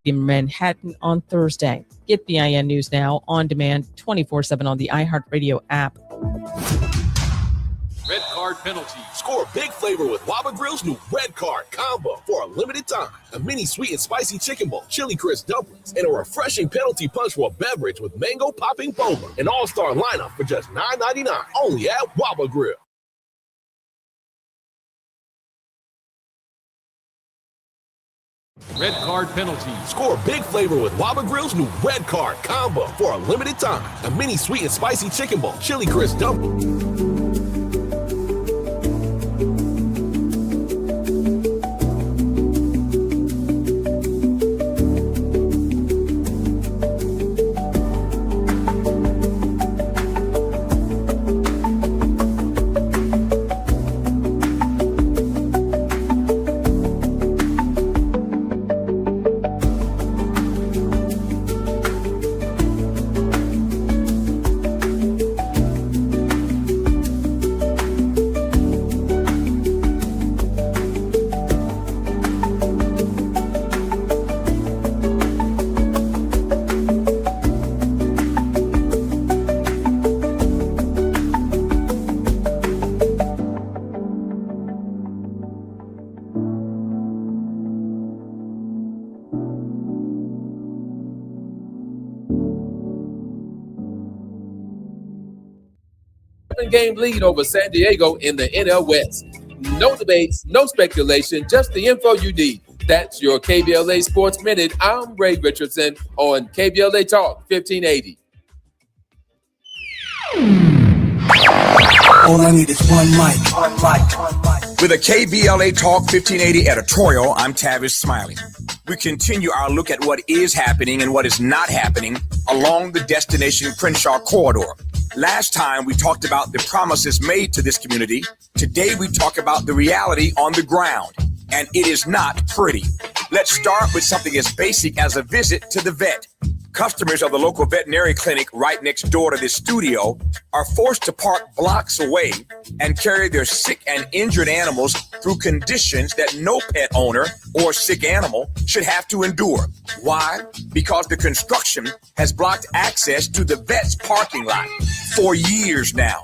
in Manhattan on Thursday. Get BIN News Now on demand 24/7 on the iHeartRadio app. Red Card penalty. Score big flavor with Waba Grill's new Red Card combo for a limited time. A mini sweet and spicy chicken bowl, chili crisp dumplings, and a refreshing penalty punch for a beverage with mango popping boba. An all-star lineup for just $9.99. Only at Waba Grill. Red Card penalty. Score big flavor with Waba Grill's new Red Card combo for a limited time. A mini sweet and spicy chicken bowl, chili crisp dumplings. Game lead over San Diego in the NL West. No debates, no speculation, just the info you need. That's your KBLA Sports Minute. I'm Ray Richardson on KBLA Talk 1580. All I need is one mic. With a KBLA Talk 1580 editorial, I'm Tavis Smiley. We continue our look at what is happening and what is not happening along the Destination Crenshaw corridor. Last time we talked about the promises made to this community. Today we talk about the reality on the ground, and it is not pretty. Let's start with something as basic as a visit to the vet. Customers of the local veterinary clinic right next door to this studio are forced to park blocks away and carry their sick and injured animals through conditions that no pet owner or sick animal should have to endure. Why? Because the construction has blocked access to the vet's parking lot for years now.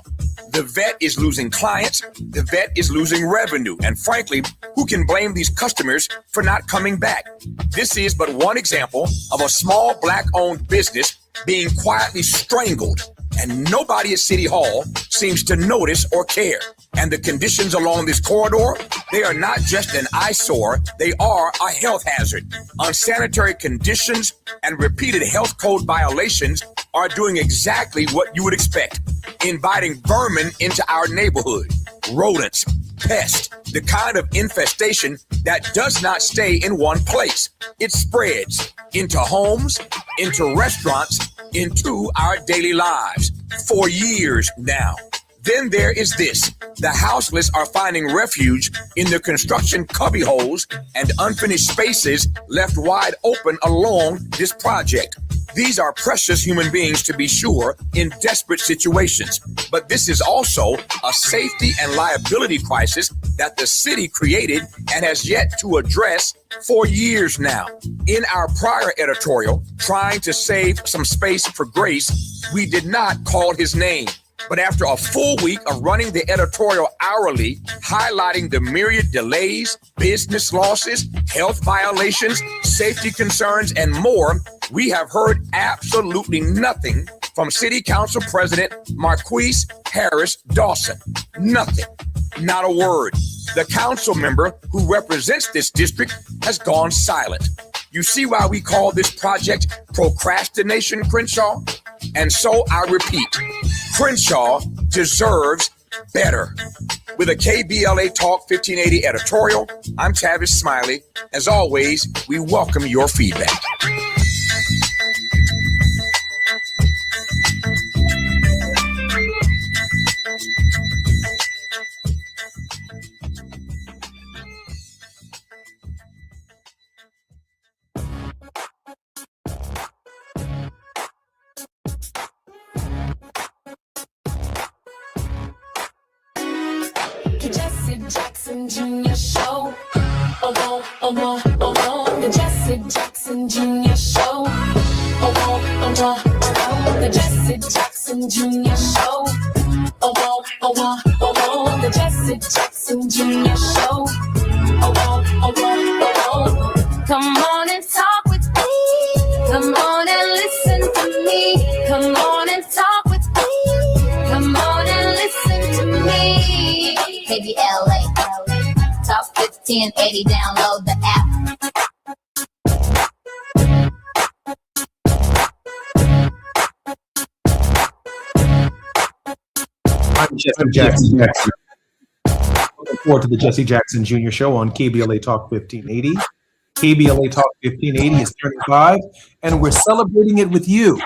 The vet is losing clients, the vet is losing revenue, and frankly, who can blame these customers for not coming back? This is but one example of a small Black-owned business being quietly strangled, and nobody at City Hall seems to notice or care. And the conditions along this corridor, they are not just an eyesore, they are a health hazard. Unsanitary conditions and repeated health code violations are doing exactly what you would expect, inviting vermin into our neighborhood. Rodents, pests, the kind of infestation that does not stay in one place. It spreads into homes, into restaurants, into our daily lives for years now. Then there is this. The houseless are finding refuge in the construction cubbyholes and unfinished spaces left wide open along this project. These are precious human beings, to be sure, in desperate situations. But this is also a safety and liability crisis that the city created and has yet to address for years now. In our prior editorial, trying to save some space for Grace, we did not call his name. But after a full week of running the editorial hourly, highlighting the myriad delays, business losses, health violations, safety concerns, and more, we have heard absolutely nothing from City Council President Marquise Harris Dawson. Nothing. Not a word. The council member who represents this district has gone silent. You see why we call this project Procrastination Crenshaw? And so I repeat, Crenshaw deserves better. With a KBLA Talk 1580 editorial, I'm Tavis Smiley. As always, we welcome your feedback. Jesse Jackson Jr. Show. Along The Jesse Jackson Jr. Show. The Jesse Jackson Jr. Show. The Jesse Jackson Jr. Show. Come on and talk with me. Come on and listen to me. Come on and talk with me. Come on and listen to me. KBLA Talk 1580. Download the app. I'm Jesse Jackson. Looking forward to the Jesse Jackson Jr. Show on KBLA Talk 1580. KBLA Talk 1580 is 35, and we're celebrating it with you.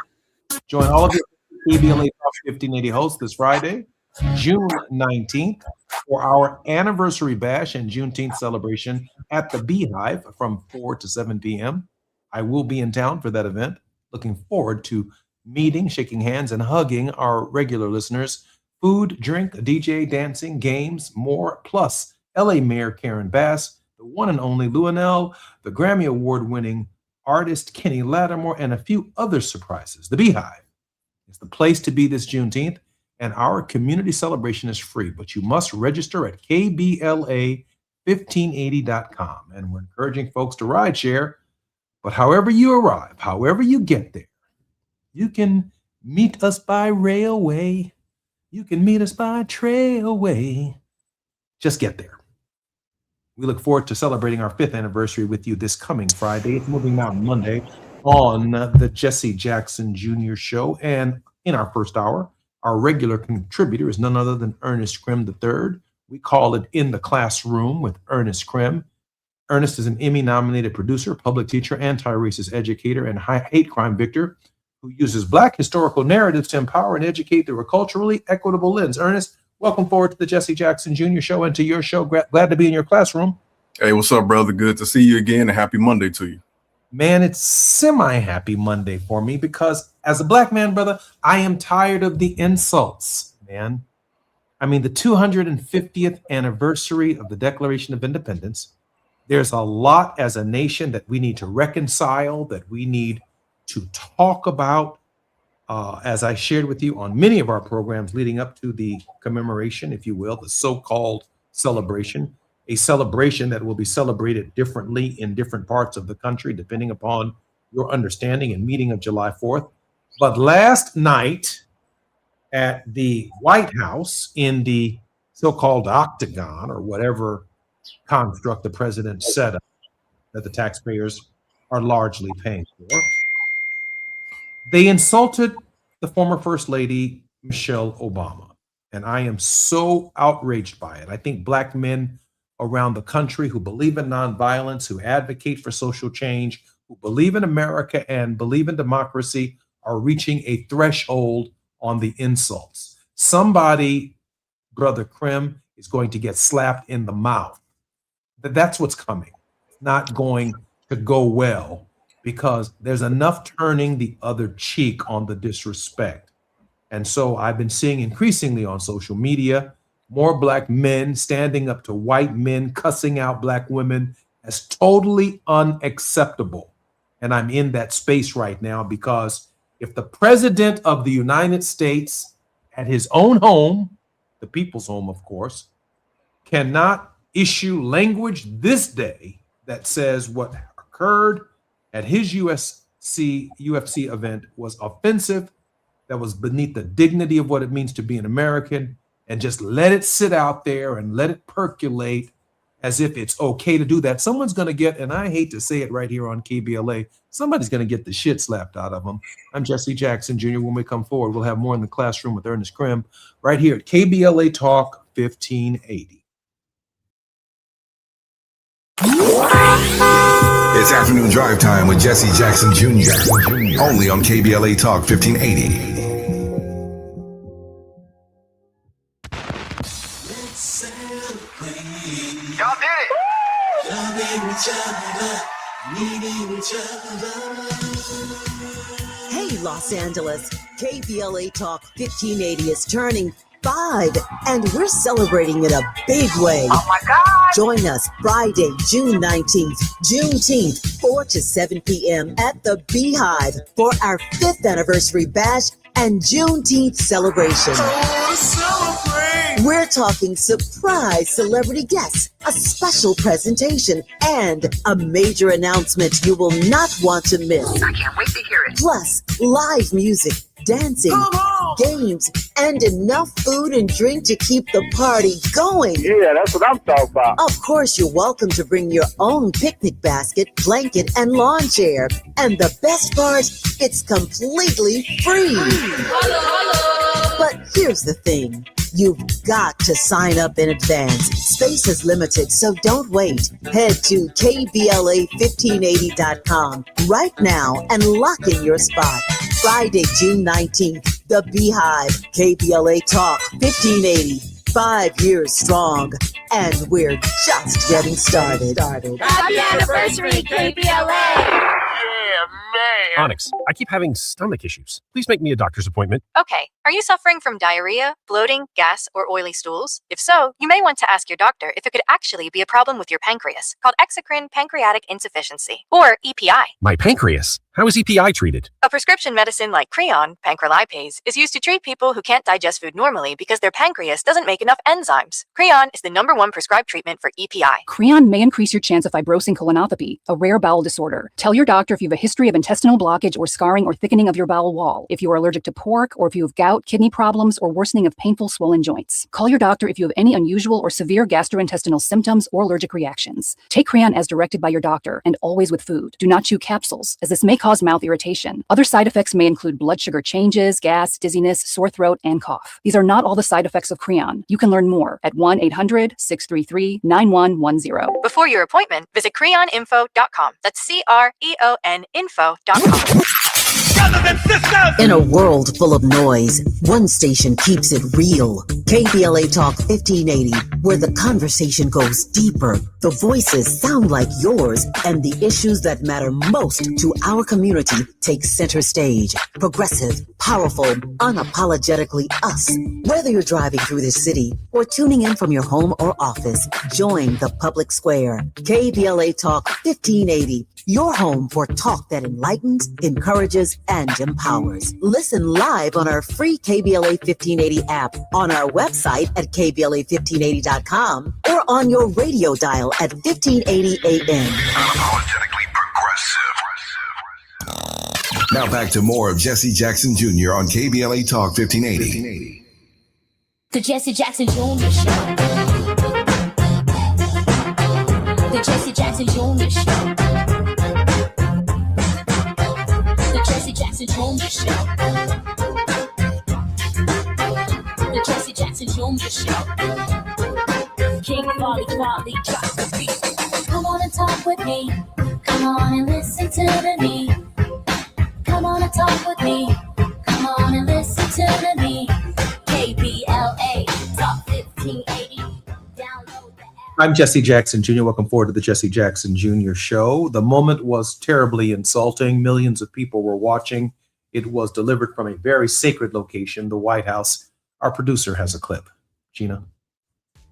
Join all of your KBLA Talk 1580 hosts this Friday, June 19th, for our anniversary bash and Juneteenth celebration at the Beehive from 4 to 7 p.m. I will be in town for that event. Looking forward to meeting, shaking hands, and hugging our regular listeners. Food, drink, a DJ, dancing, games, more, plus LA Mayor Karen Bass, the one and only Luanell, the Grammy Award-winning artist Kenny Lattimore, and a few other surprises. The Beehive is the place to be this Juneteenth, and our community celebration is free, but you must register at kbla1580.com. And we're encouraging folks to ride share, but however you arrive, however you get there, you can meet us by railway. You can meet us by trailway. Just get there. We look forward to celebrating our 5th anniversary with you this coming Friday. It's Moving Mountain Monday on the Jesse Jackson Jr. Show. And in our first hour, our regular contributor is none other than Ernest Krim III. We call it In the Classroom with Ernest Krim. Ernest is an Emmy-nominated producer, public teacher, anti-racist educator, and hate crime victor who uses Black historical narratives to empower and educate through a culturally equitable lens. Ernest, welcome forward to the Jesse Jackson Jr. Show and to your show. Glad to be in your classroom. Hey, what's up, brother? Good to see you again, and happy Monday to you. Man, it's semi-happy Monday for me because as a Black man, brother, I am tired of the insults, man. I mean, the 250th anniversary of the Declaration of Independence, there's a lot as a nation that we need to reconcile, that we need to talk about, as I shared with you on many of our programs leading up to the commemoration, if you will, the so-called celebration, a celebration that will be celebrated differently in different parts of the country, depending upon your understanding and meaning of July 4th. But last night at the White House in the so-called octagon or whatever construct the president set up that the taxpayers are largely paying for, they insulted the former First Lady, Michelle Obama. And I am so outraged by it. I think Black men around the country who believe in nonviolence, who advocate for social change, who believe in America and believe in democracy are reaching a threshold on the insults. Somebody, Brother Krim, is going to get slapped in the mouth. That's what's coming. It's not going to go well, because there's enough turning the other cheek on the disrespect. And so I've been seeing increasingly on social media, more Black men standing up to white men, cussing out Black women as totally unacceptable. And I'm in that space right now because if the President of the United States at his own home, the people's home, of course, cannot issue language this day that says what occurred at his UFC event was offensive, that was beneath the dignity of what it means to be an American, and just let it sit out there and let it percolate as if it's okay to do that. Someone's going to get, and I hate to say it right here on KBLA, somebody's going to get the shit slapped out of them. I'm Jesse Jackson Jr. When we come forward, we'll have more in the classroom with Ernest Krim right here at KBLA Talk 1580. It's afternoon drive time with Jesse Jackson Jr. Only on KBLA Talk 1580. Y'all did it! Hey, Los Angeles. KBLA Talk 1580 is turning 5, and we're celebrating in a big way. Oh my God! Join us Friday, June 19th, Juneteenth, 4 to 7 p.m. at the Beehive for our 5th anniversary bash and Juneteenth celebration. We're talking surprise celebrity guests, a special presentation, and a major announcement you will not want to miss. I can't wait to hear it. Plus, live music, dancing, games, and enough food and drink to keep the party going. Yeah, that's what I'm talking about. Of course, you're welcome to bring your own picnic basket, blanket, and lawn chair. And the best part, it's completely free. But here's the thing. You've got to sign up in advance. Space is limited, so don't wait. Head to kbla1580.com right now and lock in your spot. Friday, June 19th, The Beehive, KBLA Talk 1580. 5 years strong, and we're just getting started. Happy anniversary, KBLA! Onyx, I keep having stomach issues. Please make me a doctor's appointment. Okay, are you suffering from diarrhea, bloating, gas, or oily stools? If so, you may want to ask your doctor if it could actually be a problem with your pancreas, called exocrine pancreatic insufficiency, or EPI. My pancreas? How is EPI treated? A prescription medicine like Creon, pancrelipase, is used to treat people who can't digest food normally because their pancreas doesn't make enough enzymes. Creon is the #1 prescribed treatment for EPI. Creon may increase your chance of fibrosing colonopathy, a rare bowel disorder. Tell your doctor if you have a history of intestinal blockage or scarring or thickening of your bowel wall, if you are allergic to pork, or if you have gout, kidney problems, or worsening of painful swollen joints. Call your doctor if you have any unusual or severe gastrointestinal symptoms or allergic reactions. Take Creon as directed by your doctor, and always with food. Do not chew capsules, as this may cause mouth irritation. Other side effects may include blood sugar changes, gas, dizziness, sore throat, and cough. These are not all the side effects of Creon. You can learn more at 1-800-633-9110. Before your appointment, visit creoninfo.com. That's CREON info.com. In a world full of noise, one station keeps it real. KBLA Talk 1580, where the conversation goes deeper, the voices sound like yours, and the issues that matter most to our community take center stage. Progressive, powerful, unapologetically us. Whether you're driving through the city or tuning in from your home or office, join the public square. KBLA Talk 1580. Your home for talk that enlightens, encourages, and empowers. Listen live on our free KBLA 1580 app, on our website at kbla1580.com, or on your radio dial at 1580 AM. Unapologetically progressive. Now back to more of Jesse Jackson Jr. on KBLA Talk 1580. The Jesse Jackson Jr. Show. The Jesse Jackson Jr. Show. The Jesse Jackson Jr. Show. The Jesse Jackson Jr. Show. King Quality drops the beat. Come on and talk with me. Come on and listen to me. Come on and talk with me. Come on and listen to me. KBLA Talk 1580. Download the app. I'm Jesse Jackson Jr. Welcome forward to the Jesse Jackson Jr. Show. The moment was terribly insulting. Millions of people were watching. It was delivered from a very sacred location, the White House. Our producer has a clip. Gina.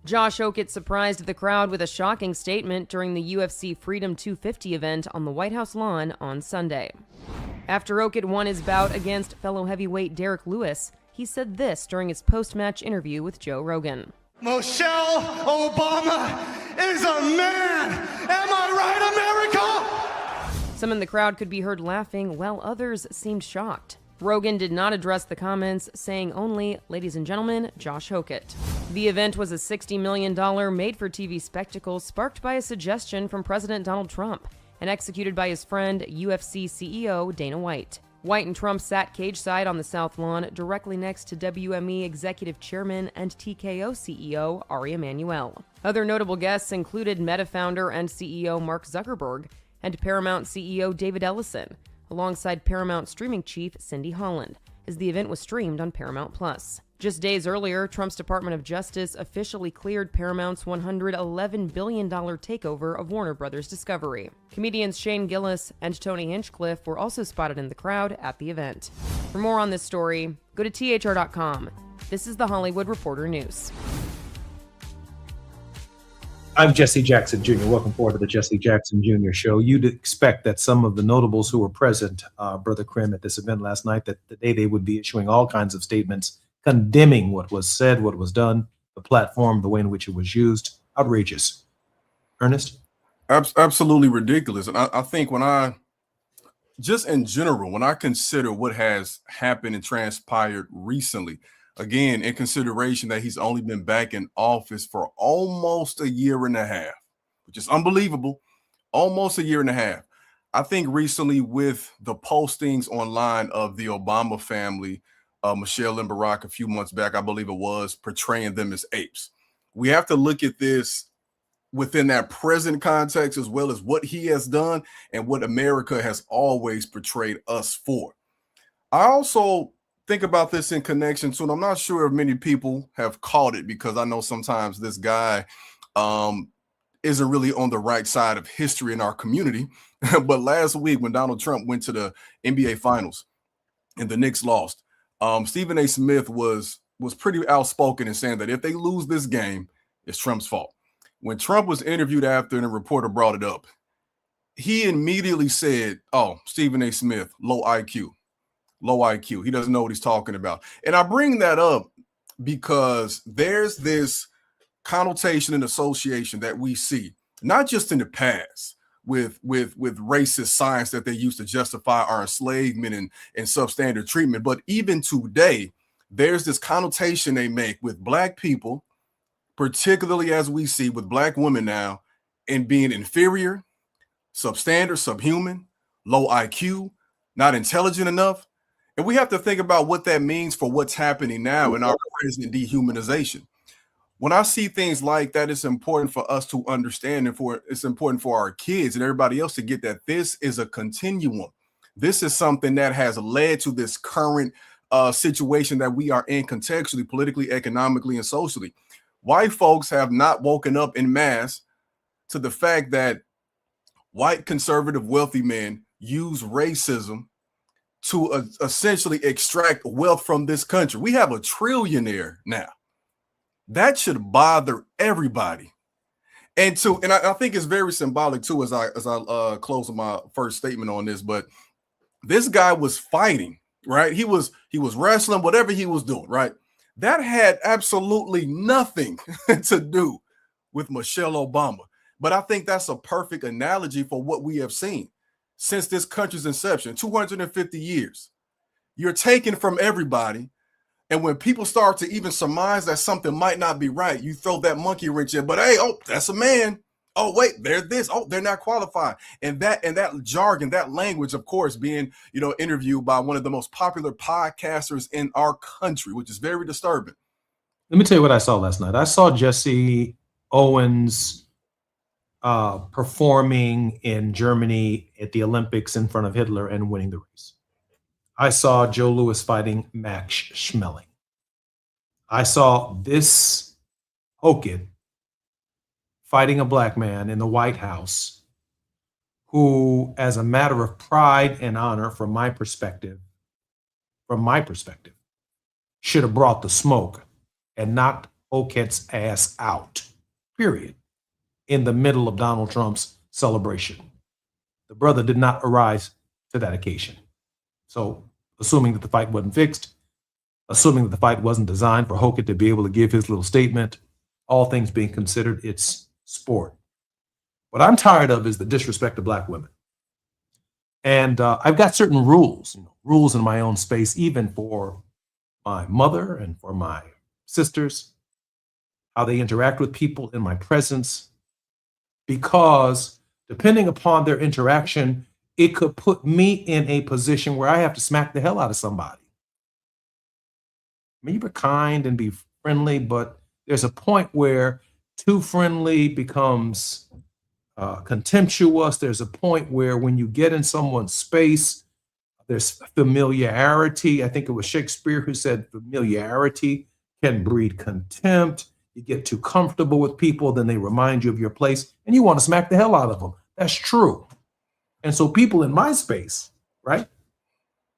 Josh Hokett surprised the crowd with a shocking statement during the UFC Freedom 250 event on the White House lawn on Sunday. After Hokett won his bout against fellow heavyweight Derek Lewis, he said this during his post-match interview with Joe Rogan. Michelle Obama is a man. Am I right, America? Some in the crowd could be heard laughing, while others seemed shocked. Rogan did not address the comments, saying only, "Ladies and gentlemen, Josh Hokett." The event was a $60 million made-for-TV spectacle sparked by a suggestion from President Donald Trump and executed by his friend, UFC CEO Dana White. White and Trump sat cage-side on the South Lawn, directly next to WME Executive Chairman and TKO CEO Ari Emanuel. Other notable guests included Meta founder and CEO Mark Zuckerberg and Paramount CEO David Ellison, alongside Paramount streaming chief Cindy Holland, as the event was streamed on Paramount+. Just days earlier, Trump's Department of Justice officially cleared Paramount's $111 billion takeover of Warner Brothers Discovery. Comedians Shane Gillis and Tony Hinchcliffe were also spotted in the crowd at the event. For more on this story, go to THR.com. This is the Hollywood Reporter News. I'm Jesse Jackson Jr. Welcome forward to the Jesse Jackson Jr. Show. You'd expect that some of the notables who were present, Brother Krim, at this event last night, that today they would be issuing all kinds of statements condemning what was said, what was done, the platform, the way in which it was used. Outrageous. Ernest? Absolutely ridiculous. And I think just in general, when I consider what has happened and transpired recently, again, in consideration that he's only been back in office for almost a year and a half, which is unbelievable, almost a year and a half. I think recently with the postings online of the Obama family, Michelle and Barack a few months back, I believe it was, portraying them as apes. We have to look at this within that present context as well as what he has done and what America has always portrayed us for. I also think about this in connection to, and I'm not sure if many people have caught it because I know sometimes this guy isn't really on the right side of history in our community. But last week when Donald Trump went to the NBA Finals and the Knicks lost, Stephen A. Smith was pretty outspoken in saying that if they lose this game, it's Trump's fault. When Trump was interviewed after and a reporter brought it up, he immediately said, oh, Stephen A. Smith, low IQ. Low IQ. He doesn't know what he's talking about. And I bring that up because there's this connotation and association that we see, not just in the past with racist science that they used to justify our enslavement and substandard treatment, but even today, there's this connotation they make with Black people, particularly as we see with Black women now, in being inferior, substandard, subhuman, low IQ, not intelligent enough. And we have to think about what that means for what's happening now in our present dehumanization. When I see things like that, it's important for us to understand, and it's important for our kids and everybody else to get that this is a continuum. This is something that has led to this current situation that we are in contextually, politically, economically, and socially. White folks have not woken up en masse to the fact that white, conservative, wealthy men use racism to essentially extract wealth from this country. We have a trillionaire now. That should bother everybody. And I think it's very symbolic too, as I close my first statement on this, but this guy was fighting, right? He was wrestling, whatever he was doing, right? That had absolutely nothing to do with Michelle Obama. But I think that's a perfect analogy for what we have seen since this country's inception, 250 years. You're taken from everybody. And when people start to even surmise that something might not be right, you throw that monkey wrench in, but hey, oh, that's a man. Oh, wait, they're this. Oh, they're not qualified. And that jargon, that language, of course, being, interviewed by one of the most popular podcasters in our country, which is very disturbing. Let me tell you what I saw last night. I saw Jesse Owens performing in Germany at the Olympics in front of Hitler and winning the race. I saw Joe Louis fighting Max Schmeling. I saw this Hokit fighting a Black man in the White House who, as a matter of pride and honor, from my perspective, should have brought the smoke and knocked Hokit's ass out, period, in the middle of Donald Trump's celebration. The brother did not arise to that occasion. So, assuming that the fight wasn't fixed, assuming that the fight wasn't designed for Hokit to be able to give his little statement, all things being considered, it's sport. What I'm tired of is the disrespect of Black women. And I've got certain rules in my own space, even for my mother and for my sisters, how they interact with people in my presence, because depending upon their interaction, it could put me in a position where I have to smack the hell out of somebody. I mean, you be kind and be friendly, but there's a point where too friendly becomes contemptuous. There's a point where when you get in someone's space, there's familiarity. I think it was Shakespeare who said familiarity can breed contempt. You get too comfortable with people, then they remind you of your place, and you want to smack the hell out of them. That's true. And so people in my space, right,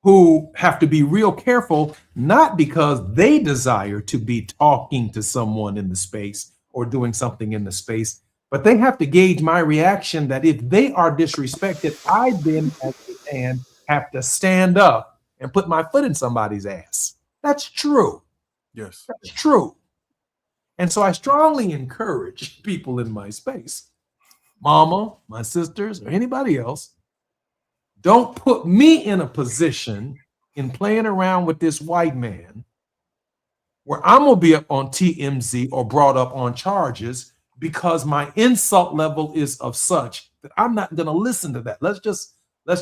who have to be real careful, not because they desire to be talking to someone in the space or doing something in the space, but they have to gauge my reaction that if they are disrespected, I then, as a man, have to stand up and put my foot in somebody's ass. That's true. Yes. That's true. And so I strongly encourage people in my space, mama, my sisters, or anybody else, don't put me in a position in playing around with this white man where I'm going to be up on TMZ or brought up on charges because my insult level is of such that I'm not going to listen to that. Let's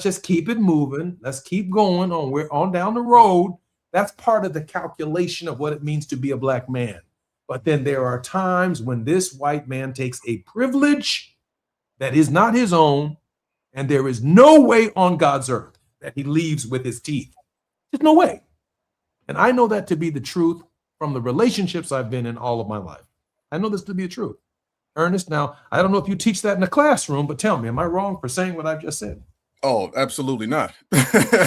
just keep it moving. Let's keep going on. We're on down the road. That's part of the calculation of what it means to be a black man. But then there are times when this white man takes a privilege that is not his own, and there is no way on God's earth that he leaves with his teeth. There's no way. And I know that to be the truth from the relationships I've been in all of my life. I know this to be the truth. Ernest, now, I don't know if you teach that in the classroom, but tell me, am I wrong for saying what I've just said? Oh, absolutely not.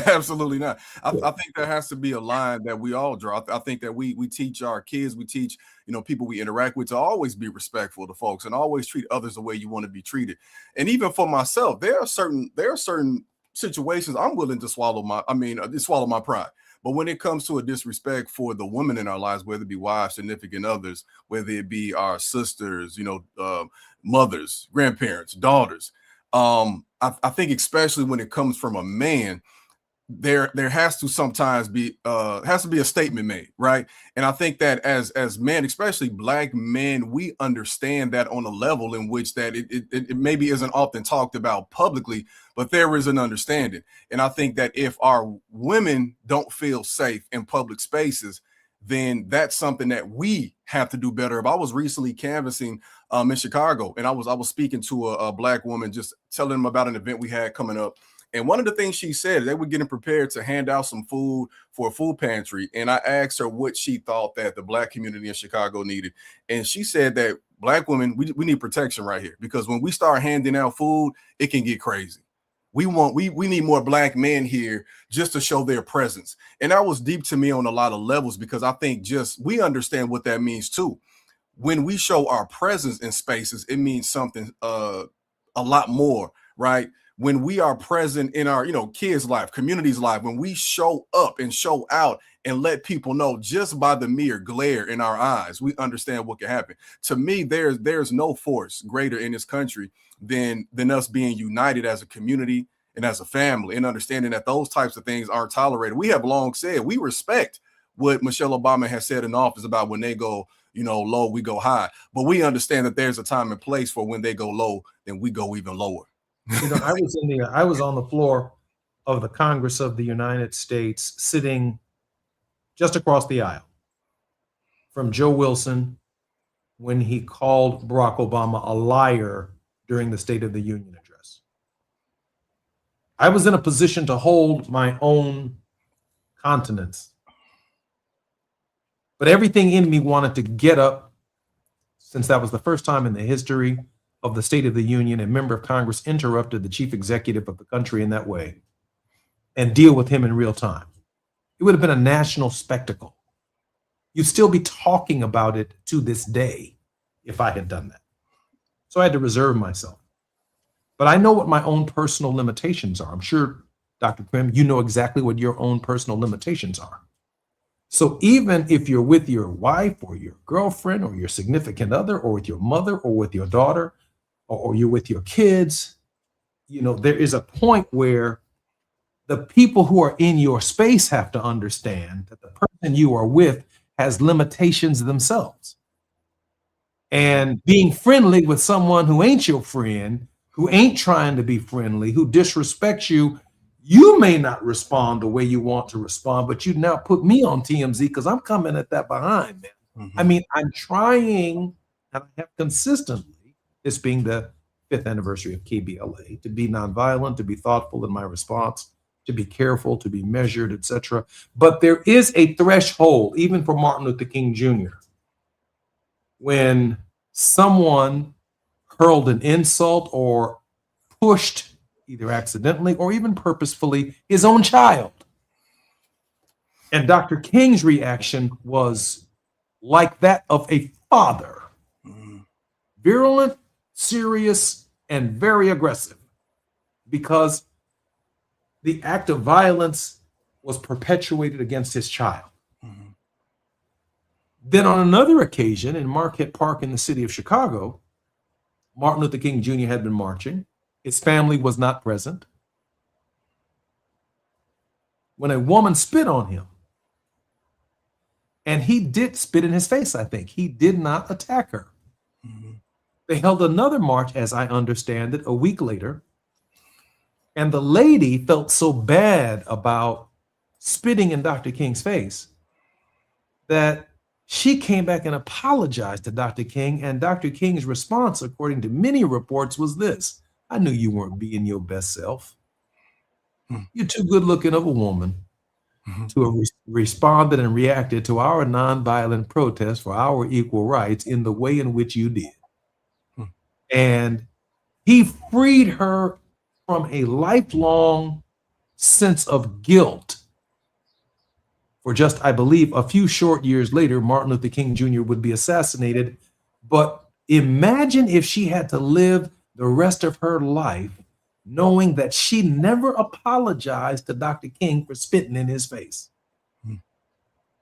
Absolutely not. I think there has to be a line that we all draw. I think that we teach our kids, we teach, people we interact with to always be respectful to folks and always treat others the way you want to be treated. And even for myself, there are certain situations I'm willing to swallow my pride. But when it comes to a disrespect for the women in our lives, whether it be wives, significant others, whether it be our sisters, mothers, grandparents, daughters, I think especially when it comes from a man, there has to sometimes be a statement made, right? And I think that as men, especially black men, we understand that on a level in which that it maybe isn't often talked about publicly, but there is an understanding. And I think that if our women don't feel safe in public spaces, then that's something that we have to do better. I was recently canvassing in Chicago, and I was speaking to a black woman, just telling them about an event we had coming up. And one of the things she said, they were getting prepared to hand out some food for a food pantry. And I asked her what she thought that the black community in Chicago needed. And she said that black women, we need protection right here, because when we start handing out food, it can get crazy. We need more black men here just to show their presence. And that was deep to me on a lot of levels, because I think we understand what that means too. When we show our presence in spaces, it means something a lot more, right? When we are present in our, kids' life, community's life, when we show up and show out and let people know just by the mere glare in our eyes, we understand what can happen. To me, there's no force greater in this country than us being united as a community and as a family, and understanding that those types of things aren't tolerated. We have long said we respect what Michelle Obama has said in office about when they go, low, we go high. But we understand that there's a time and place for when they go low, then we go even lower. I was on the floor of the Congress of the United States, sitting just across the aisle from Joe Wilson when he called Barack Obama a liar during the State of the Union address. I was in a position to hold my own continence, but everything in me wanted to get up, since that was the first time in the history of the State of the Union a member of Congress interrupted the chief executive of the country in that way, and deal with him in real time. It would have been a national spectacle. You'd still be talking about it to this day if I had done that. So I had to reserve myself. But I know what my own personal limitations are. I'm sure, Dr. Krim, you know exactly what your own personal limitations are. So even if you're with your wife or your girlfriend or your significant other, or with your mother or with your daughter, or you're with your kids, there is a point where the people who are in your space have to understand that the person you are with has limitations themselves. And being friendly with someone who ain't your friend, who ain't trying to be friendly, who disrespects you, you may not respond the way you want to respond, but you now put me on TMZ because I'm coming at that behind, man. Mm-hmm. I mean, I'm trying, and I have consistently, this being the 5th anniversary of KBLA, to be nonviolent, to be thoughtful in my response, to be careful, to be measured, etc. But there is a threshold, even for Martin Luther King Jr., when someone hurled an insult or pushed, either accidentally or even purposefully, his own child. And Dr. King's reaction was like that of a father. Virulent, serious, and very aggressive, because the act of violence was perpetuated against his child. Then on another occasion in Marquette Park in the city of Chicago, Martin Luther King Jr. had been marching. His family was not present. When a woman spit on him, and he did spit in his face, I think. He did not attack her. They held another march, as I understand it, a week later. And the lady felt so bad about spitting in Dr. King's face that she came back and apologized to Dr. King. And Dr. King's response, according to many reports, was this: I knew you weren't being your best self. You're too good looking of a woman to have responded and reacted to our nonviolent protest for our equal rights in the way in which you did. And he freed her from a lifelong sense of guilt. For just, I believe, a few short years later, Martin Luther King Jr. would be assassinated. But imagine if she had to live the rest of her life knowing that she never apologized to Dr. King for spitting in his face.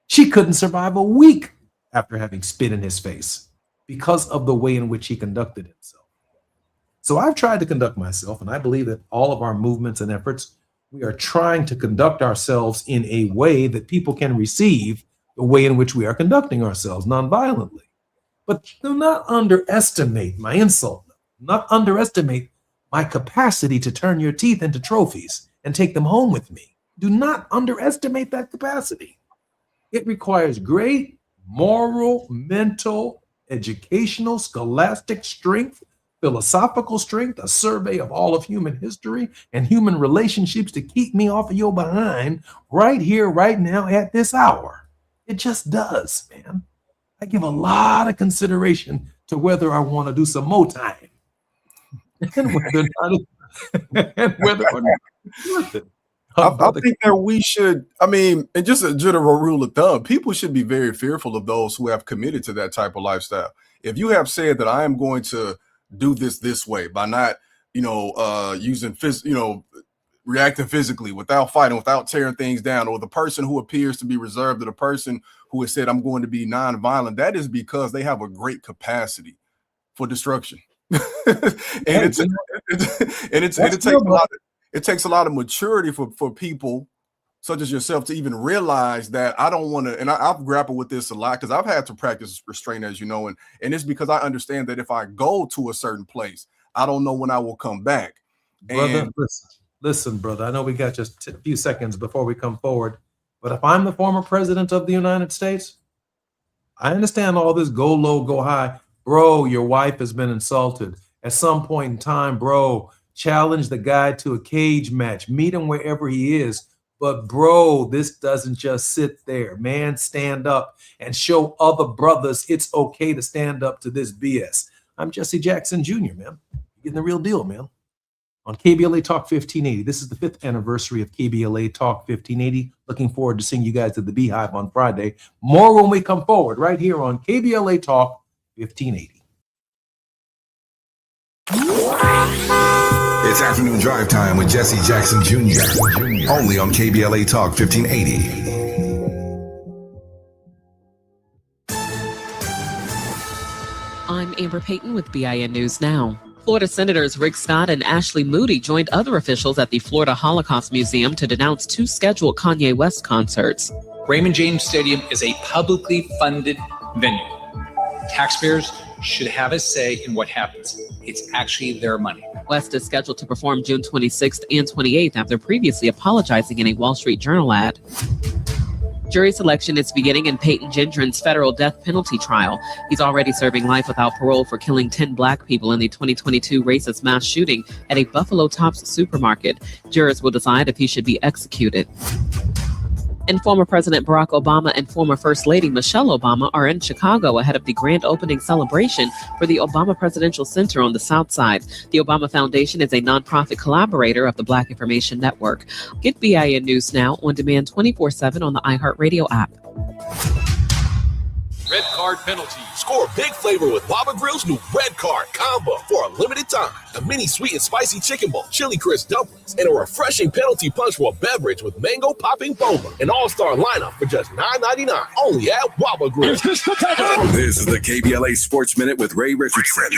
She couldn't survive a week after having spit in his face because of the way in which he conducted himself. So I've tried to conduct myself, and I believe that all of our movements and efforts, we are trying to conduct ourselves in a way that people can receive the way in which we are conducting ourselves nonviolently. But do not underestimate my insult. Not underestimate my capacity to turn your teeth into trophies and take them home with me. Do not underestimate that capacity. It requires great moral, mental, educational, scholastic strength, philosophical strength, a survey of all of human history and human relationships to keep me off of your behind right here, right now, at this hour. It just does, man. I give a lot of consideration to whether I want to do some more time and whether or not it's worth it. I think that we should, I mean, and just a general rule of thumb, people should be very fearful of those who have committed to that type of lifestyle. If you have said that I am going to do this way by not, using, reacting physically, without fighting, without tearing things down, or the person who appears to be reserved, or the person who has said I'm going to be nonviolent, that is because they have a great capacity for destruction. It takes a lot of maturity for people such as yourself to even realize that I don't want to, and I've grappled with this a lot because I've had to practice restraint, as you know, and it's because I understand that if I go to a certain place, I don't know when I will come back. Brother, listen, brother, I know we got just a few seconds before we come forward, but if I'm the former president of the United States, I understand all this go low, go high. Bro, your wife has been insulted. At some point in time, bro, challenge the guy to a cage match. Meet him wherever he is. But bro, this doesn't just sit there. Man, stand up and show other brothers it's okay to stand up to this BS. I'm Jesse Jackson Jr., man. You're getting the real deal, man. On KBLA Talk 1580. This is the 5th anniversary of KBLA Talk 1580. Looking forward to seeing you guys at the Beehive on Friday. More when we come forward right here on KBLA Talk 1580. It's afternoon drive time with Jesse Jackson Jr. Only on KBLA Talk 1580. I'm Amber Payton with BIN News Now. Florida Senators Rick Scott and Ashley Moody joined other officials at the Florida Holocaust Museum to denounce 2 scheduled Kanye West concerts. Raymond James Stadium is a publicly funded venue. Taxpayers should have a say in what happens. It's actually their money. West is scheduled to perform June 26th and 28th after previously apologizing in a Wall Street Journal ad. Jury selection is beginning in Peyton Gendron's federal death penalty trial. He's already serving life without parole for killing 10 black people in the 2022 racist mass shooting at a Buffalo Tops supermarket. Jurors will decide if he should be executed. And former President Barack Obama and former First Lady Michelle Obama are in Chicago ahead of the grand opening celebration for the Obama Presidential Center on the South Side. The Obama Foundation is a nonprofit collaborator of the Black Information Network. Get BIN News Now on demand 24/7 on the iHeartRadio app. Red card penalty. Score big flavor with Baba Grill's new Red Card Combo for a limited time. A mini sweet and spicy chicken bowl, chili crisp dumplings, and a refreshing penalty punch for a beverage with mango popping boba. An all-star lineup for just $9.99. Only at Baba Grill. This is the KBLA Sports Minute with Ray Richardson.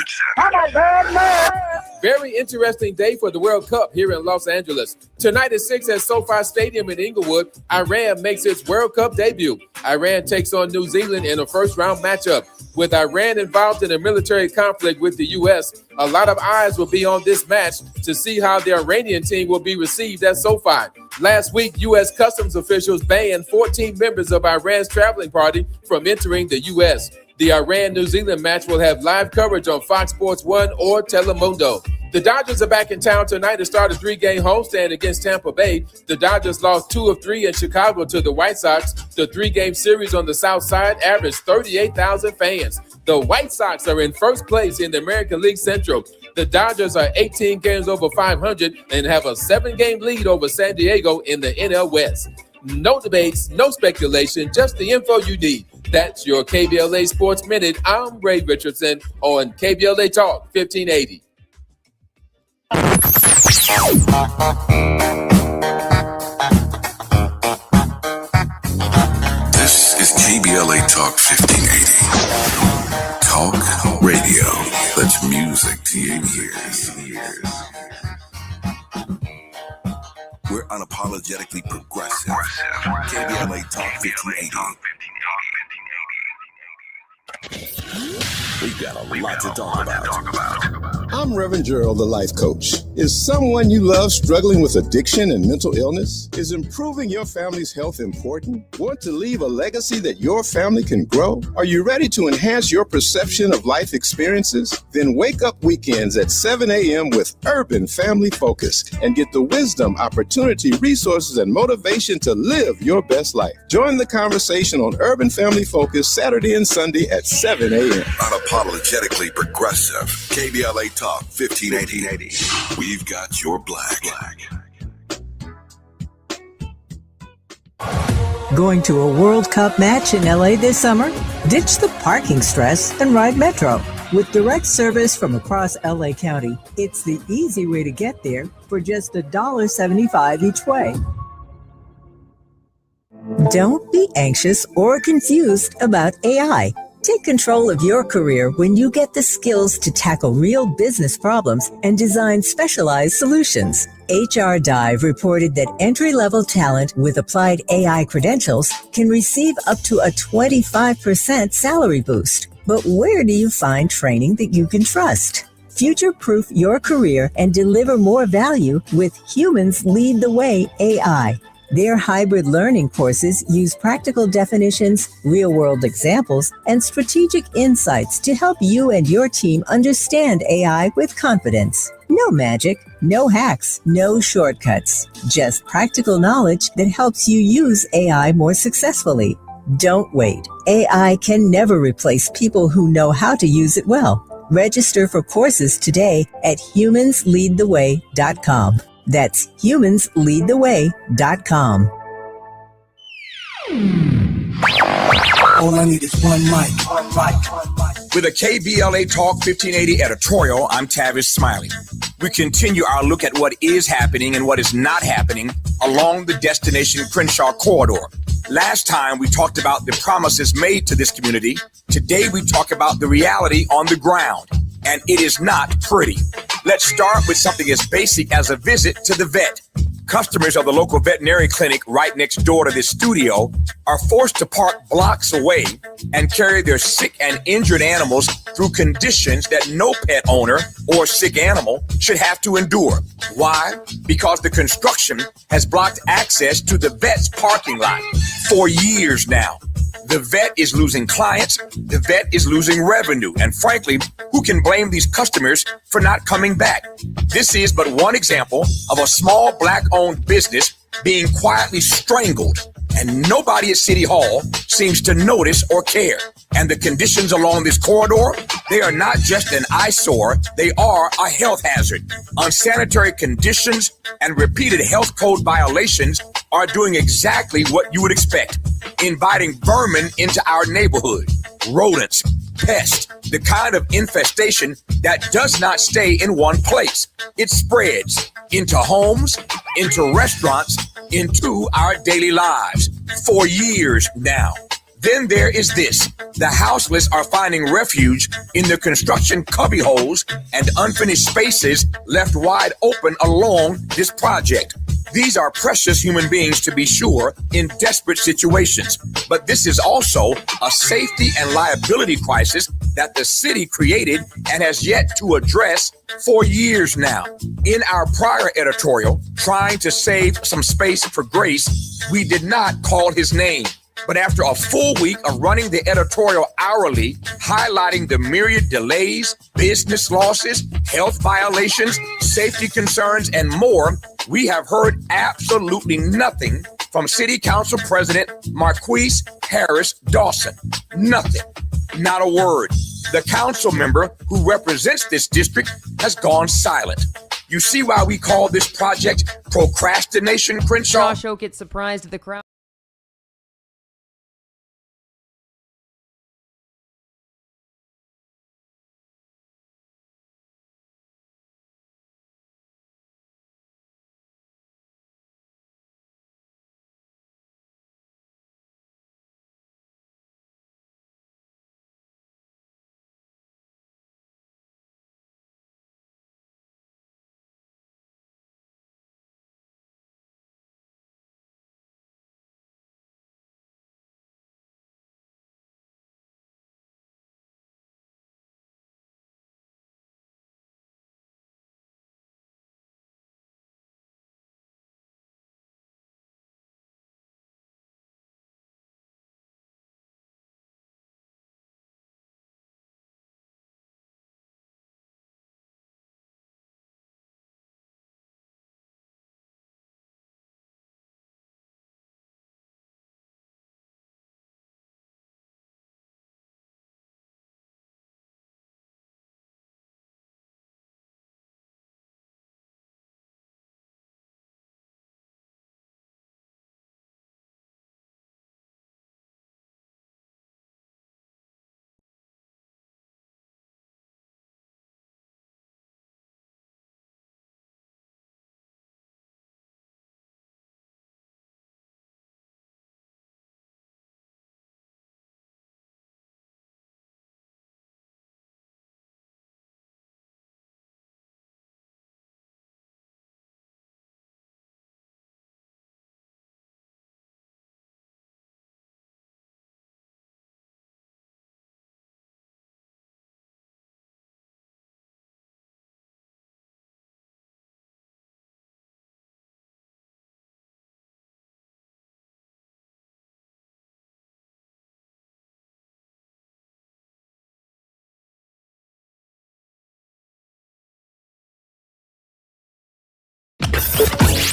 Very interesting day for the World Cup here in Los Angeles. Tonight at 6 at SoFi Stadium in Inglewood, Iran makes its World Cup debut. Iran takes on New Zealand in a first-round matchup. With Iran involved in a military conflict with the U.S., a lot of eyes will be on this match to see how the Iranian team will be received at SoFi. Last week, U.S. customs officials banned 14 members of Iran's traveling party from entering the U.S. The Iran-New Zealand match will have live coverage on Fox Sports 1 or Telemundo. The Dodgers are back in town tonight to start a 3-game homestand against Tampa Bay. The Dodgers lost 2 of 3 in Chicago to the White Sox. The 3-game series on the South Side averaged 38,000 fans. The White Sox are in first place in the American League Central. The Dodgers are 18 games over 500 and have a 7-game lead over San Diego in the NL West. No debates, no speculation, just the info you need. That's your KBLA Sports Minute. I'm Ray Richardson on KBLA Talk 1580. This is KBLA Talk 1580. Talk radio. That's music to your ears. We're unapologetically progressive. KBLA Talk 1580. We've got a lot to talk about. I'm Reverend Gerald, the life coach. Is someone you love struggling with addiction and mental illness? Is improving your family's health important? Want to leave a legacy that your family can grow? Are you ready to enhance your perception of life experiences? Then wake up weekends at 7 a.m. with Urban Family Focus and get the wisdom, opportunity, resources, and motivation to live your best life. Join the conversation on Urban Family Focus Saturday and Sunday at 7 a.m. Unapologetically progressive. KBLA Talk 1580. We've got your black. Going to a World Cup match in LA this summer? Ditch the parking stress and ride Metro. With direct service from across LA County, it's the easy way to get there for just $1.75 each way. Don't be anxious or confused about AI. Take control of your career when you get the skills to tackle real business problems and design specialized solutions. HR Dive reported that entry-level talent with applied AI credentials can receive up to a 25% salary boost. But where do you find training that you can trust? Future-proof your career and deliver more value with Humans Lead the Way AI. Their hybrid learning courses use practical definitions, real-world examples, and strategic insights to help you and your team understand AI with confidence. No magic, no hacks, no shortcuts. Just practical knowledge that helps you use AI more successfully. Don't wait. AI can never replace people who know how to use it well. Register for courses today at humansleadtheway.com. That's humansleadtheway.com. All I need is one mic. With a KBLA Talk 1580 editorial, I'm Tavis Smiley. We continue our look at what is happening and what is not happening along the Destination Crenshaw corridor. Last time we talked about the promises made to this community. Today we talk about the reality on the ground, and it is not pretty. Let's start with something as basic as a visit to the vet. Customers of the local veterinary clinic right next door to this studio are forced to park blocks away and carry their sick and injured animals through conditions that no pet owner or sick animal should have to endure. Why? Because the construction has blocked access to the vet's parking lot for years now. The vet is losing clients, the vet is losing revenue, and frankly, who can blame these customers for not coming back? This is but one example of a small Black-owned business being quietly strangled and nobody at City Hall seems to notice or care. And the conditions along this corridor, they are not just an eyesore, they are a health hazard. Unsanitary conditions and repeated health code violations are doing exactly what you would expect, inviting vermin into our neighborhood. Rodents, pests, the kind of infestation that does not stay in one place. It spreads into homes, into restaurants, into our daily lives for years now. Then there is this. The houseless are finding refuge in the construction cubbyholes and unfinished spaces left wide open along this project. These are precious human beings, to be sure, in desperate situations. But this is also a safety and liability crisis that the city created and has yet to address for years now. In our prior editorial, trying to save some space for Grace, we did not call his name. But after a full week of running the editorial hourly, highlighting the myriad delays, business losses, health violations, safety concerns, and more, we have heard absolutely nothing from City Council President Marquise Harris Dawson. Nothing. Not a word. The council member who represents this district has gone silent. You see why we call this project procrastination, Crenshaw? Josh Hokett surprised the crowd.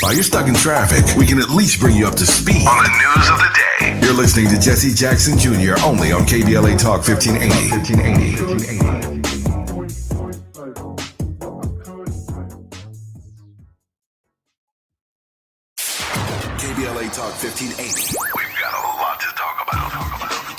While you're stuck in traffic, we can at least bring you up to speed on the news of the day. You're listening to Jesse Jackson Jr. only on KBLA Talk 1580. KBLA Talk 1580. We've got a lot to talk about.